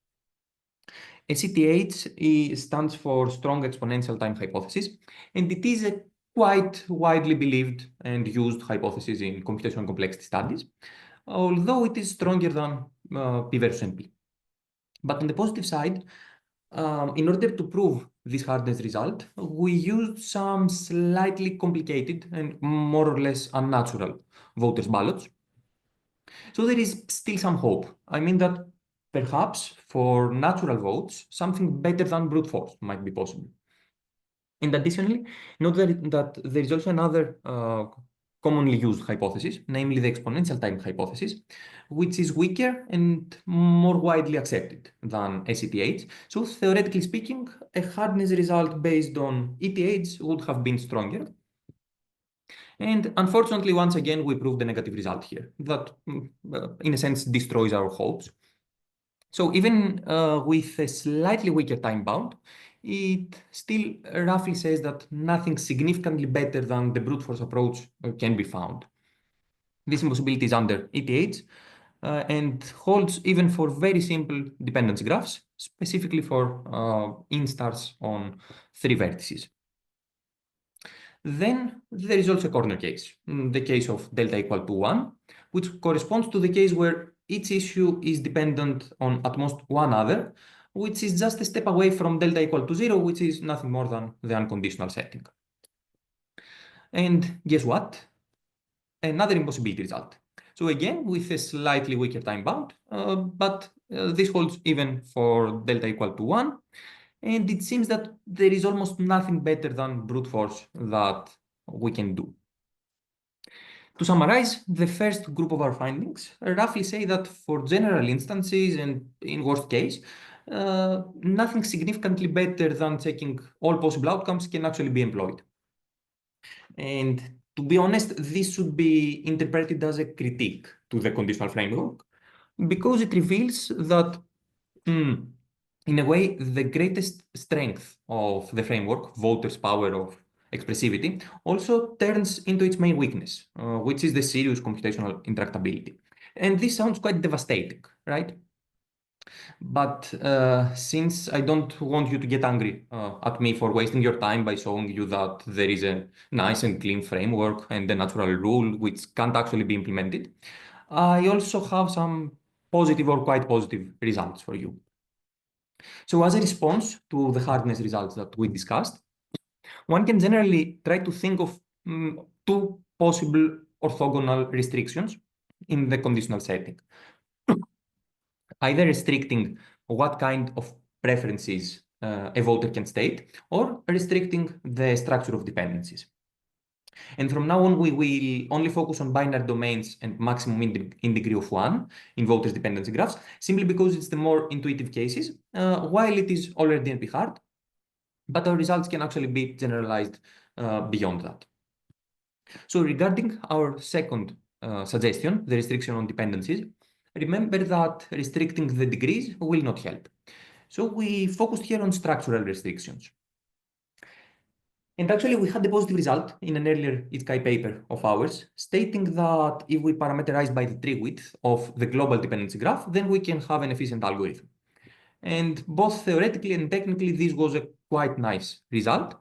SETH stands for strong exponential time hypothesis, and it is a quite widely believed and used hypothesis in computational complexity studies, although it is stronger than P versus NP. But on the positive side, in order to prove this hardness result, we used some slightly complicated and more or less unnatural voters' ballots. So there is still some hope. I mean that perhaps for natural votes, something better than brute force might be possible. And additionally, note that there is also another commonly used hypothesis, namely the exponential time hypothesis, which is weaker and more widely accepted than SETH. So theoretically speaking, a hardness result based on ETH would have been stronger. And unfortunately, once again, we proved the negative result here that, in a sense, destroys our hopes. So even with a slightly weaker time bound, it still roughly says that nothing significantly better than the brute force approach can be found. This impossibility is under ETH and holds even for very simple dependency graphs, specifically for instars on 3 vertices. Then there is also a corner case, the case of delta equal to 1, which corresponds to the case where each issue is dependent on at most one other, which is just a step away from delta equal to 0, which is nothing more than the unconditional setting. And guess what? Another impossibility result. So again, with a slightly weaker time bound, but this holds even for delta equal to 1. And it seems that there is almost nothing better than brute force that we can do. To summarize, the first group of our findings roughly say that for general instances and in worst case, nothing significantly better than checking all possible outcomes can actually be employed. And to be honest, this should be interpreted as a critique to the conditional framework, because it reveals that in a way, the greatest strength of the framework, voters' power of expressivity, also turns into its main weakness, which is the serious computational intractability. And this sounds quite devastating, right? But since I don't want you to get angry at me for wasting your time by showing you that there is a nice and clean framework and a natural rule which can't actually be implemented, I also have some positive or quite positive results for you. So as a response to the hardness results that we discussed, one can generally try to think of two possible orthogonal restrictions in the conditional setting. Either restricting what kind of preferences a voter can state, or restricting the structure of dependencies. And from now on, we will only focus on binary domains and maximum in degree of 1 in voters' dependency graphs, simply because it's the more intuitive cases, while it is already NP hard, but our results can actually be generalized beyond that. So regarding our second suggestion, the restriction on dependencies, remember that restricting the degrees will not help. So we focused here on structural restrictions. And actually, we had a positive result in an earlier Utke paper of ours, stating that if we parameterize by the tree width of the global dependency graph, then we can have an efficient algorithm. And both theoretically and technically, this was a quite nice result.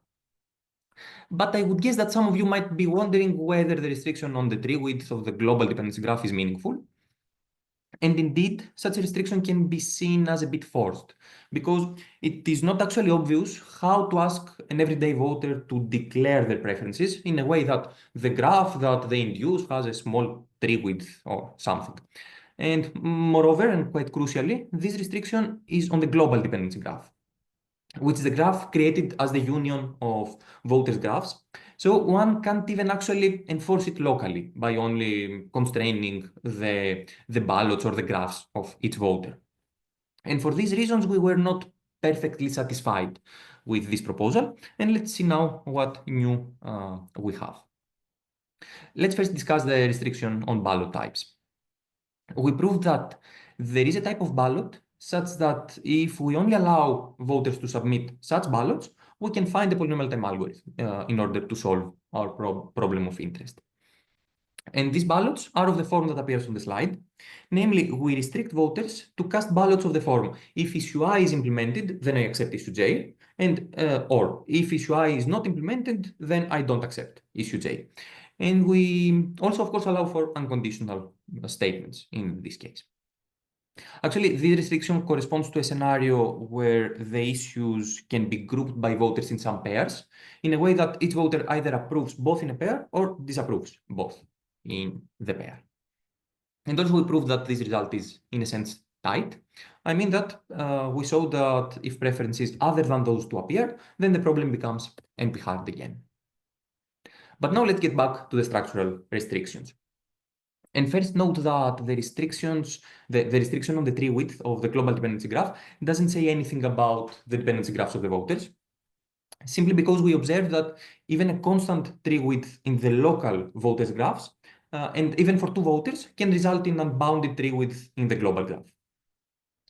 But I would guess that some of you might be wondering whether the restriction on the tree width of the global dependency graph is meaningful. And indeed, such a restriction can be seen as a bit forced, because it is not actually obvious how to ask an everyday voter to declare their preferences in a way that the graph that they induce has a small tree width or something. And moreover, and quite crucially, this restriction is on the global dependency graph, which is the graph created as the union of voters' graphs. So one can't even actually enforce it locally by only constraining the ballots or the graphs of each voter. And for these reasons, we were not perfectly satisfied with this proposal. And let's see now what new we have. Let's first discuss the restriction on ballot types. We proved that there is a type of ballot such that if we only allow voters to submit such ballots, we can find a polynomial time algorithm in order to solve our problem of interest. And these ballots are of the form that appears on the slide. Namely, we restrict voters to cast ballots of the form: if issue I is implemented, then I accept issue J, and or if issue I is not implemented, then I don't accept issue J. And we also, of course, allow for unconditional statements in this case. Actually, this restriction corresponds to a scenario where the issues can be grouped by voters in some pairs, in a way that each voter either approves both in a pair or disapproves both in the pair. And also we prove that this result is, in a sense, tight. I mean that we show that if preferences other than those two appear, then the problem becomes NP hard again. But now let's get back to the structural restrictions. And first note that the restrictions, the restriction on the tree width of the global dependency graph doesn't say anything about the dependency graphs of the voters, simply because we observe that even a constant tree width in the local voters graphs, and even for two voters, can result in unbounded tree width in the global graph.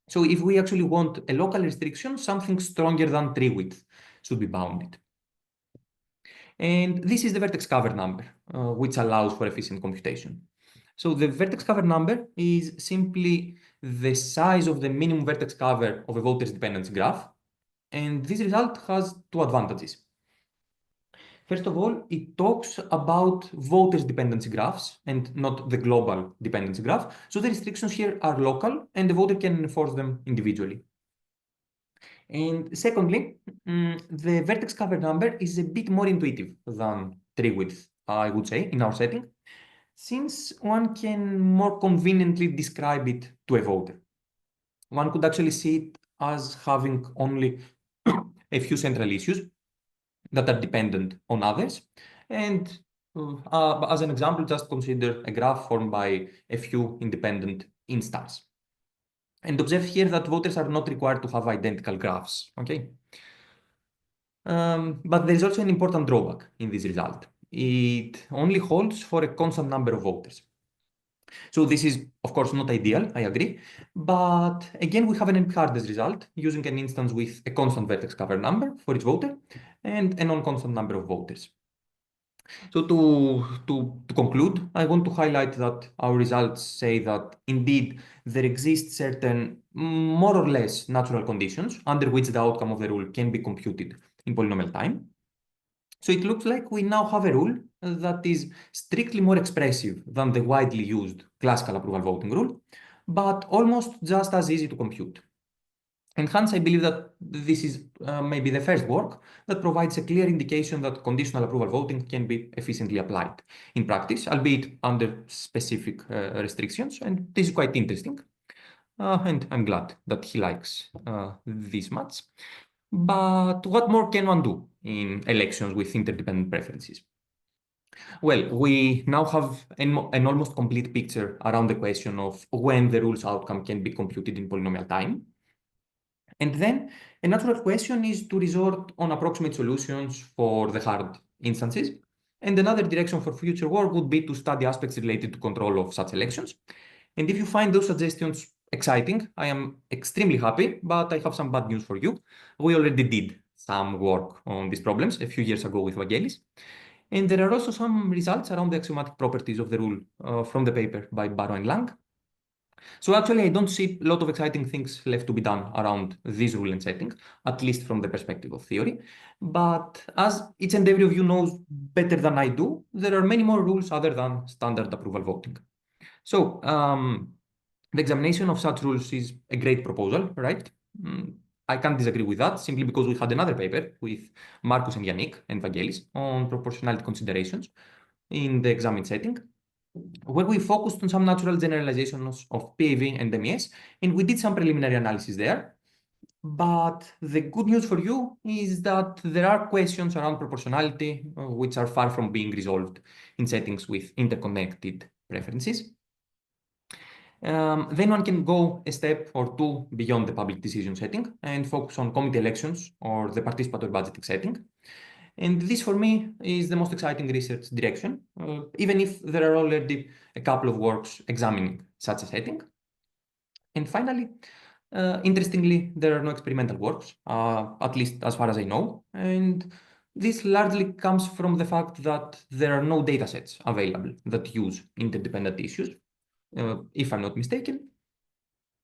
So if we actually want a local restriction, something stronger than tree width should be bounded. And this is the vertex cover number, which allows for efficient computation. So the vertex cover number is simply the size of the minimum vertex cover of a voter's dependency graph. And this result has two advantages. First of all, it talks about voters' dependency graphs and not the global dependency graph. So the restrictions here are local and the voter can enforce them individually. And secondly, the vertex cover number is a bit more intuitive than tree width, I would say, in our setting, since one can more conveniently describe it to a voter. One could actually see it as having only a few central issues that are dependent on others. And as an example, just consider a graph formed by a few independent instars. And observe here that voters are not required to have identical graphs, okay? But there is also an important drawback in this result. It only holds for a constant number of voters. So this is, of course, not ideal, I agree. But again, we have an NP-hardest result using an instance with a constant vertex cover number for each voter and a non-constant number of voters. So to conclude, I want to highlight that our results say that indeed there exist certain more or less natural conditions under which the outcome of the rule can be computed in polynomial time. So it looks like we now have a rule that is strictly more expressive than the widely used classical approval voting rule, but almost just as easy to compute. And hence, I believe that this is maybe the first work that provides a clear indication that conditional approval voting can be efficiently applied in practice, albeit under specific restrictions. And this is quite interesting. And I'm glad that he likes this much. But what more can one do in elections with interdependent preferences? Well, we now have an almost complete picture around the question of when the rule's outcome can be computed in polynomial time. And then a natural question is to resort on approximate solutions for the hard instances. And another direction for future work would be to study aspects related to control of such elections. And if you find those suggestions exciting, I am extremely happy, but I have some bad news for you. We already did some work on these problems a few years ago with Vangelis. And there are also some results around the axiomatic properties of the rule from the paper by Barrow and Lang. So actually, I don't see a lot of exciting things left to be done around this rule and setting, at least from the perspective of theory. But as each and every of you knows better than I do, there are many more rules other than standard approval voting. So the examination of such rules is a great proposal, right? I can't disagree with that, simply because we had another paper with Markus and Yannick and Vangelis on proportionality considerations in the examined setting, where we focused on some natural generalizations of PAV and MES, and we did some preliminary analysis there. But the good news for you is that there are questions around proportionality which are far from being resolved in settings with interconnected preferences. Then one can go a step or two beyond the public decision setting and focus on committee elections or the participatory budgeting setting. And this, for me, is the most exciting research direction, even if there are already a couple of works examining such a setting. And finally, interestingly, there are no experimental works, at least as far as I know. And this largely comes from the fact that there are no datasets available that use interdependent issues, if I'm not mistaken.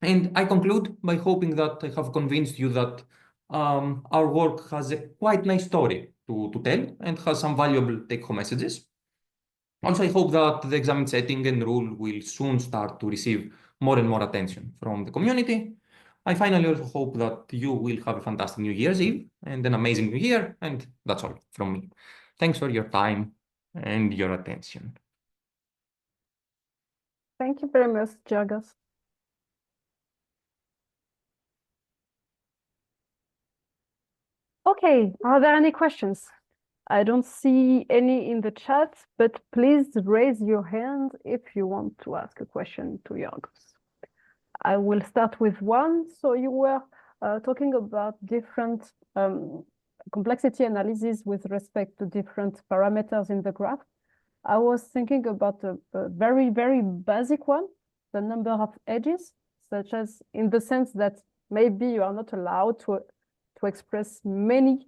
And I conclude by hoping that I have convinced you that our work has a quite nice story to tell and has some valuable take-home messages. Also, I hope that the examined setting and rule will soon start to receive more and more attention from the community. I finally also hope that you will have a fantastic New Year's Eve and an amazing New Year, and that's all from me. Thanks for your time and your attention. Thank you very much, Georgios. Okay, are there any questions? I don't see any in the chat, but please raise your hand if you want to ask a question to Georgios. I will start with one. So you were talking about different complexity analysis with respect to different parameters in the graph. I was thinking about a very, very basic one, the number of edges, such as in the sense that maybe you are not allowed to express many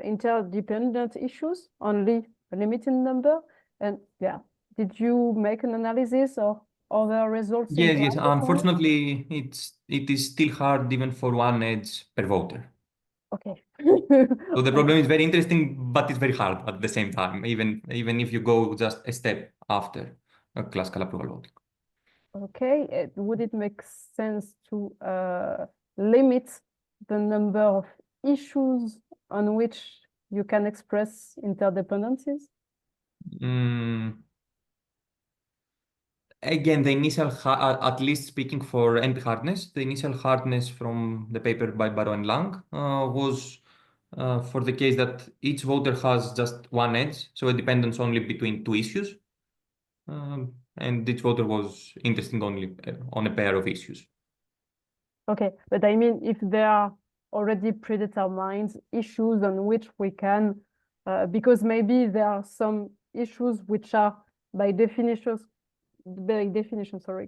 interdependent issues, only a limited number. And yeah, did you make an analysis or other results? Yes. Unfortunately, it is still hard even for one edge per voter. Okay. So the problem is very interesting, but it's very hard at the same time, even if you go just a step after a classical approval voting. Okay. Would it make sense to limit the number of issues on which you can express interdependencies? Again, the initial, at least speaking for NP hardness, the initial hardness from the paper by Barrow and Lang was for the case that each voter has just one edge, so a dependence only between two issues. And each voter was interested only on a pair of issues. Okay, but I mean, if there are already predetermined issues on which we can, because maybe there are some issues which are by definition,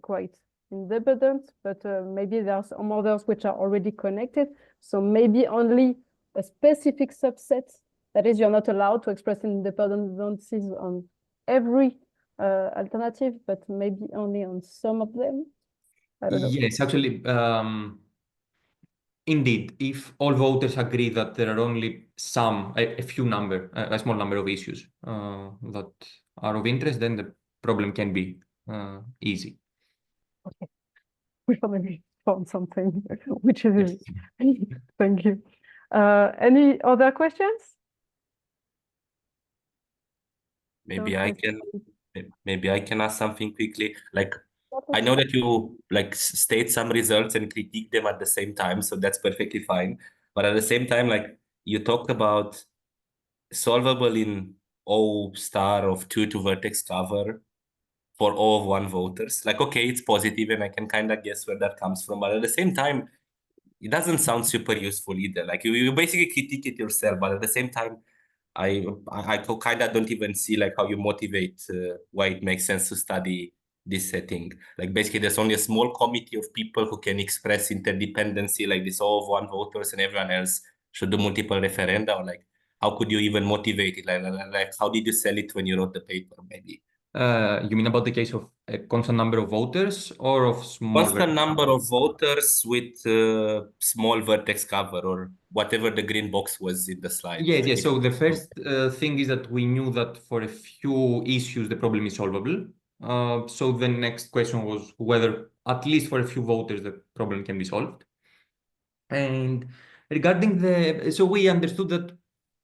quite independent, but maybe there are some others which are already connected. So maybe only a specific subset That is, you're not allowed to express independencies on every alternative, but maybe only on some of them. I don't know. Yes, actually, indeed, if all voters agree that there are only a small number of issues that are of interest, then the problem can be easy. Okay, we finally found something which is easy. Thank you. Any other questions? Maybe I can ask something quickly. Like, I know that you like state some results and critique them at the same time, so that's perfectly fine. But at the same time, like you talked about solvable in O star of 2 to vertex cover for O of 1 voters. Like, okay, it's positive and I can kind of guess where that comes from. But at the same time, it doesn't sound super useful either. Like you basically critique it yourself, but at the same time, I kind of don't even see like how you motivate why it makes sense to study this setting. Like basically there's only a small committee of people who can express interdependency, like this all of 1 voters, and everyone else should do multiple referenda. Or like how could you even motivate it? Like how did you sell it when you wrote the paper? Maybe you mean about the case of a constant number of voters or of small constant number of voters with small vertex cover, or whatever the green box was in the slide. Yes, yes. So the first thing is that we knew that for a few issues the problem is solvable. So the next question was whether, at least for a few voters, the problem can be solved. And regarding so we understood that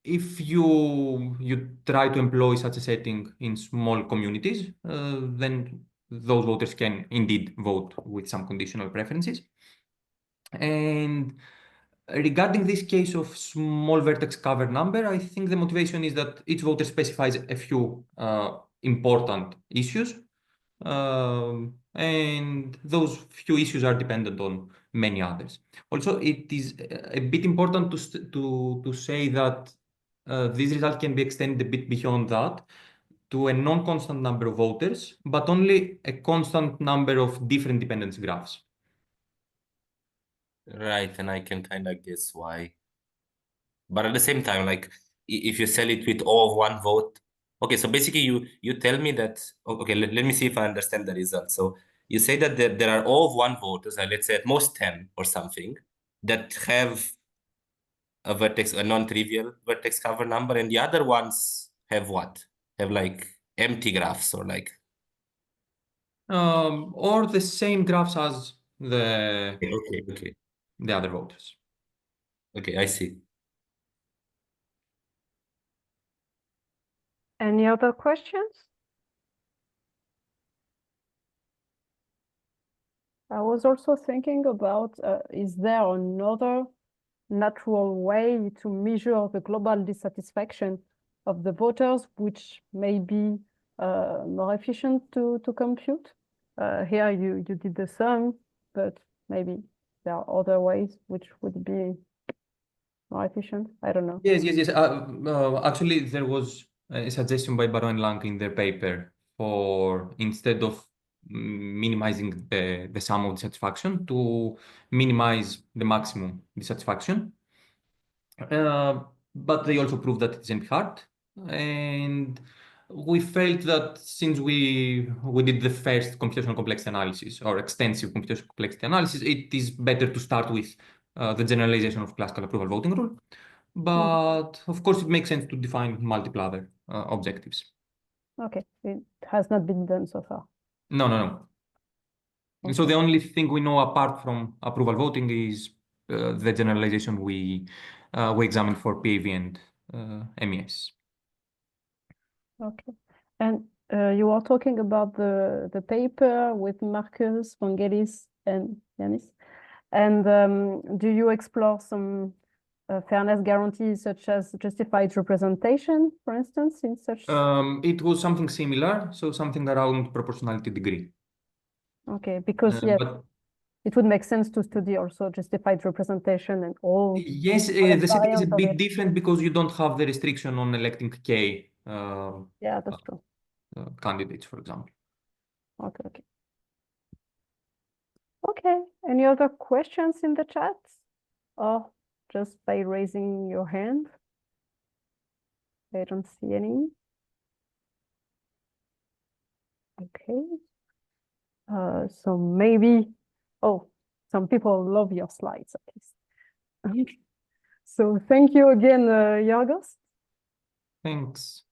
if you try to employ such a setting in small communities, then those voters can indeed vote with some conditional preferences. And regarding this case of small vertex cover number, I think the motivation is that each voter specifies a few important issues, and those few issues are dependent on many others. Also, it is a bit important to say that this result can be extended a bit beyond that to a non-constant number of voters, but only a constant number of different dependence graphs. Right, and I can kind of guess why. But at the same time, like if you sell it with all of 1 vote, okay, so basically you tell me that, okay, let me see if I understand the result. So you say that there are all of 1 voters, let's say at most 10 or something, that have a non-trivial vertex cover number, and the other ones have what? Have like empty graphs or like Or the same graphs as the okay. the other voters. Okay, I see. Any other questions? I was also thinking about, is there another natural way to measure the global dissatisfaction of the voters, which may be more efficient to compute? Here you did the sum, but maybe there are other ways which would be more efficient. I don't know. Yes. Actually, there was a suggestion by Barrow and Lang in their paper for, instead of minimizing the sum of dissatisfaction, to minimize the maximum dissatisfaction. But they also proved that it's hard. And we felt that since we did the first computational complexity analysis or extensive computational complexity analysis, it is better to start with the generalization of classical approval voting rule. But of course, it makes sense to define multiple other objectives. Okay, it has not been done so far. No. And so the only thing we know apart from approval voting is the generalization we examined for PAV and MES. Okay, and you are talking about the paper with Markus, Vangelis, and Yanis. And do you explore some fairness guarantees such as justified representation, for instance, in such? It was something similar, so something around proportionality degree. Okay, because yes, it would make sense to study also justified representation and all. Yes, the setting is a bit different because you don't have the restriction on electing K. Yeah, that's true. Candidates, for example. Okay. Okay, any other questions in the chat? Or just by raising your hand? I don't see any. Okay. So maybe, oh, some people love your slides at least. So thank you again, Georgios. Thanks.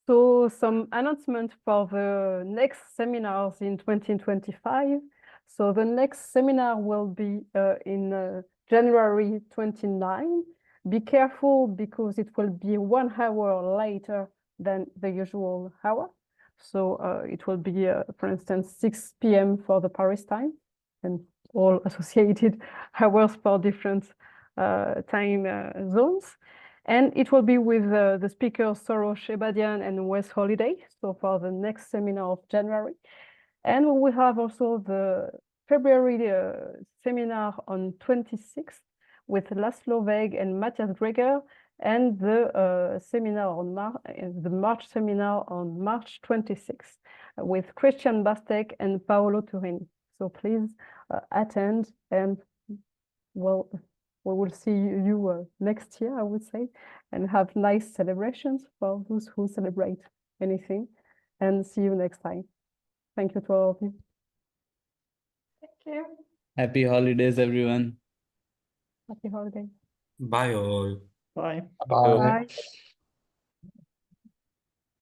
So some announcement for the next seminars in 2025. So the next seminar will be in January 29. Be careful because it will be 1 hour later than the usual hour. So it will be, for instance, 6 p.m. for the Paris time and all associated hours for different time zones. And it will be with the speakers Soros Shebadian and Wes Holiday, so for the next seminar of January. And we will have also the February seminar on 26th with Laszlo Weg and Matthias Greger, and the seminar on the March seminar on March 26th with Christian Bastek and Paolo Turini. So please attend, and well, we will see you next year, I would say, and have nice celebrations for those who celebrate anything, and see you next time. Thank you to all of you. Thank you. Happy holidays, everyone. Happy holidays. Bye all. Bye. Bye.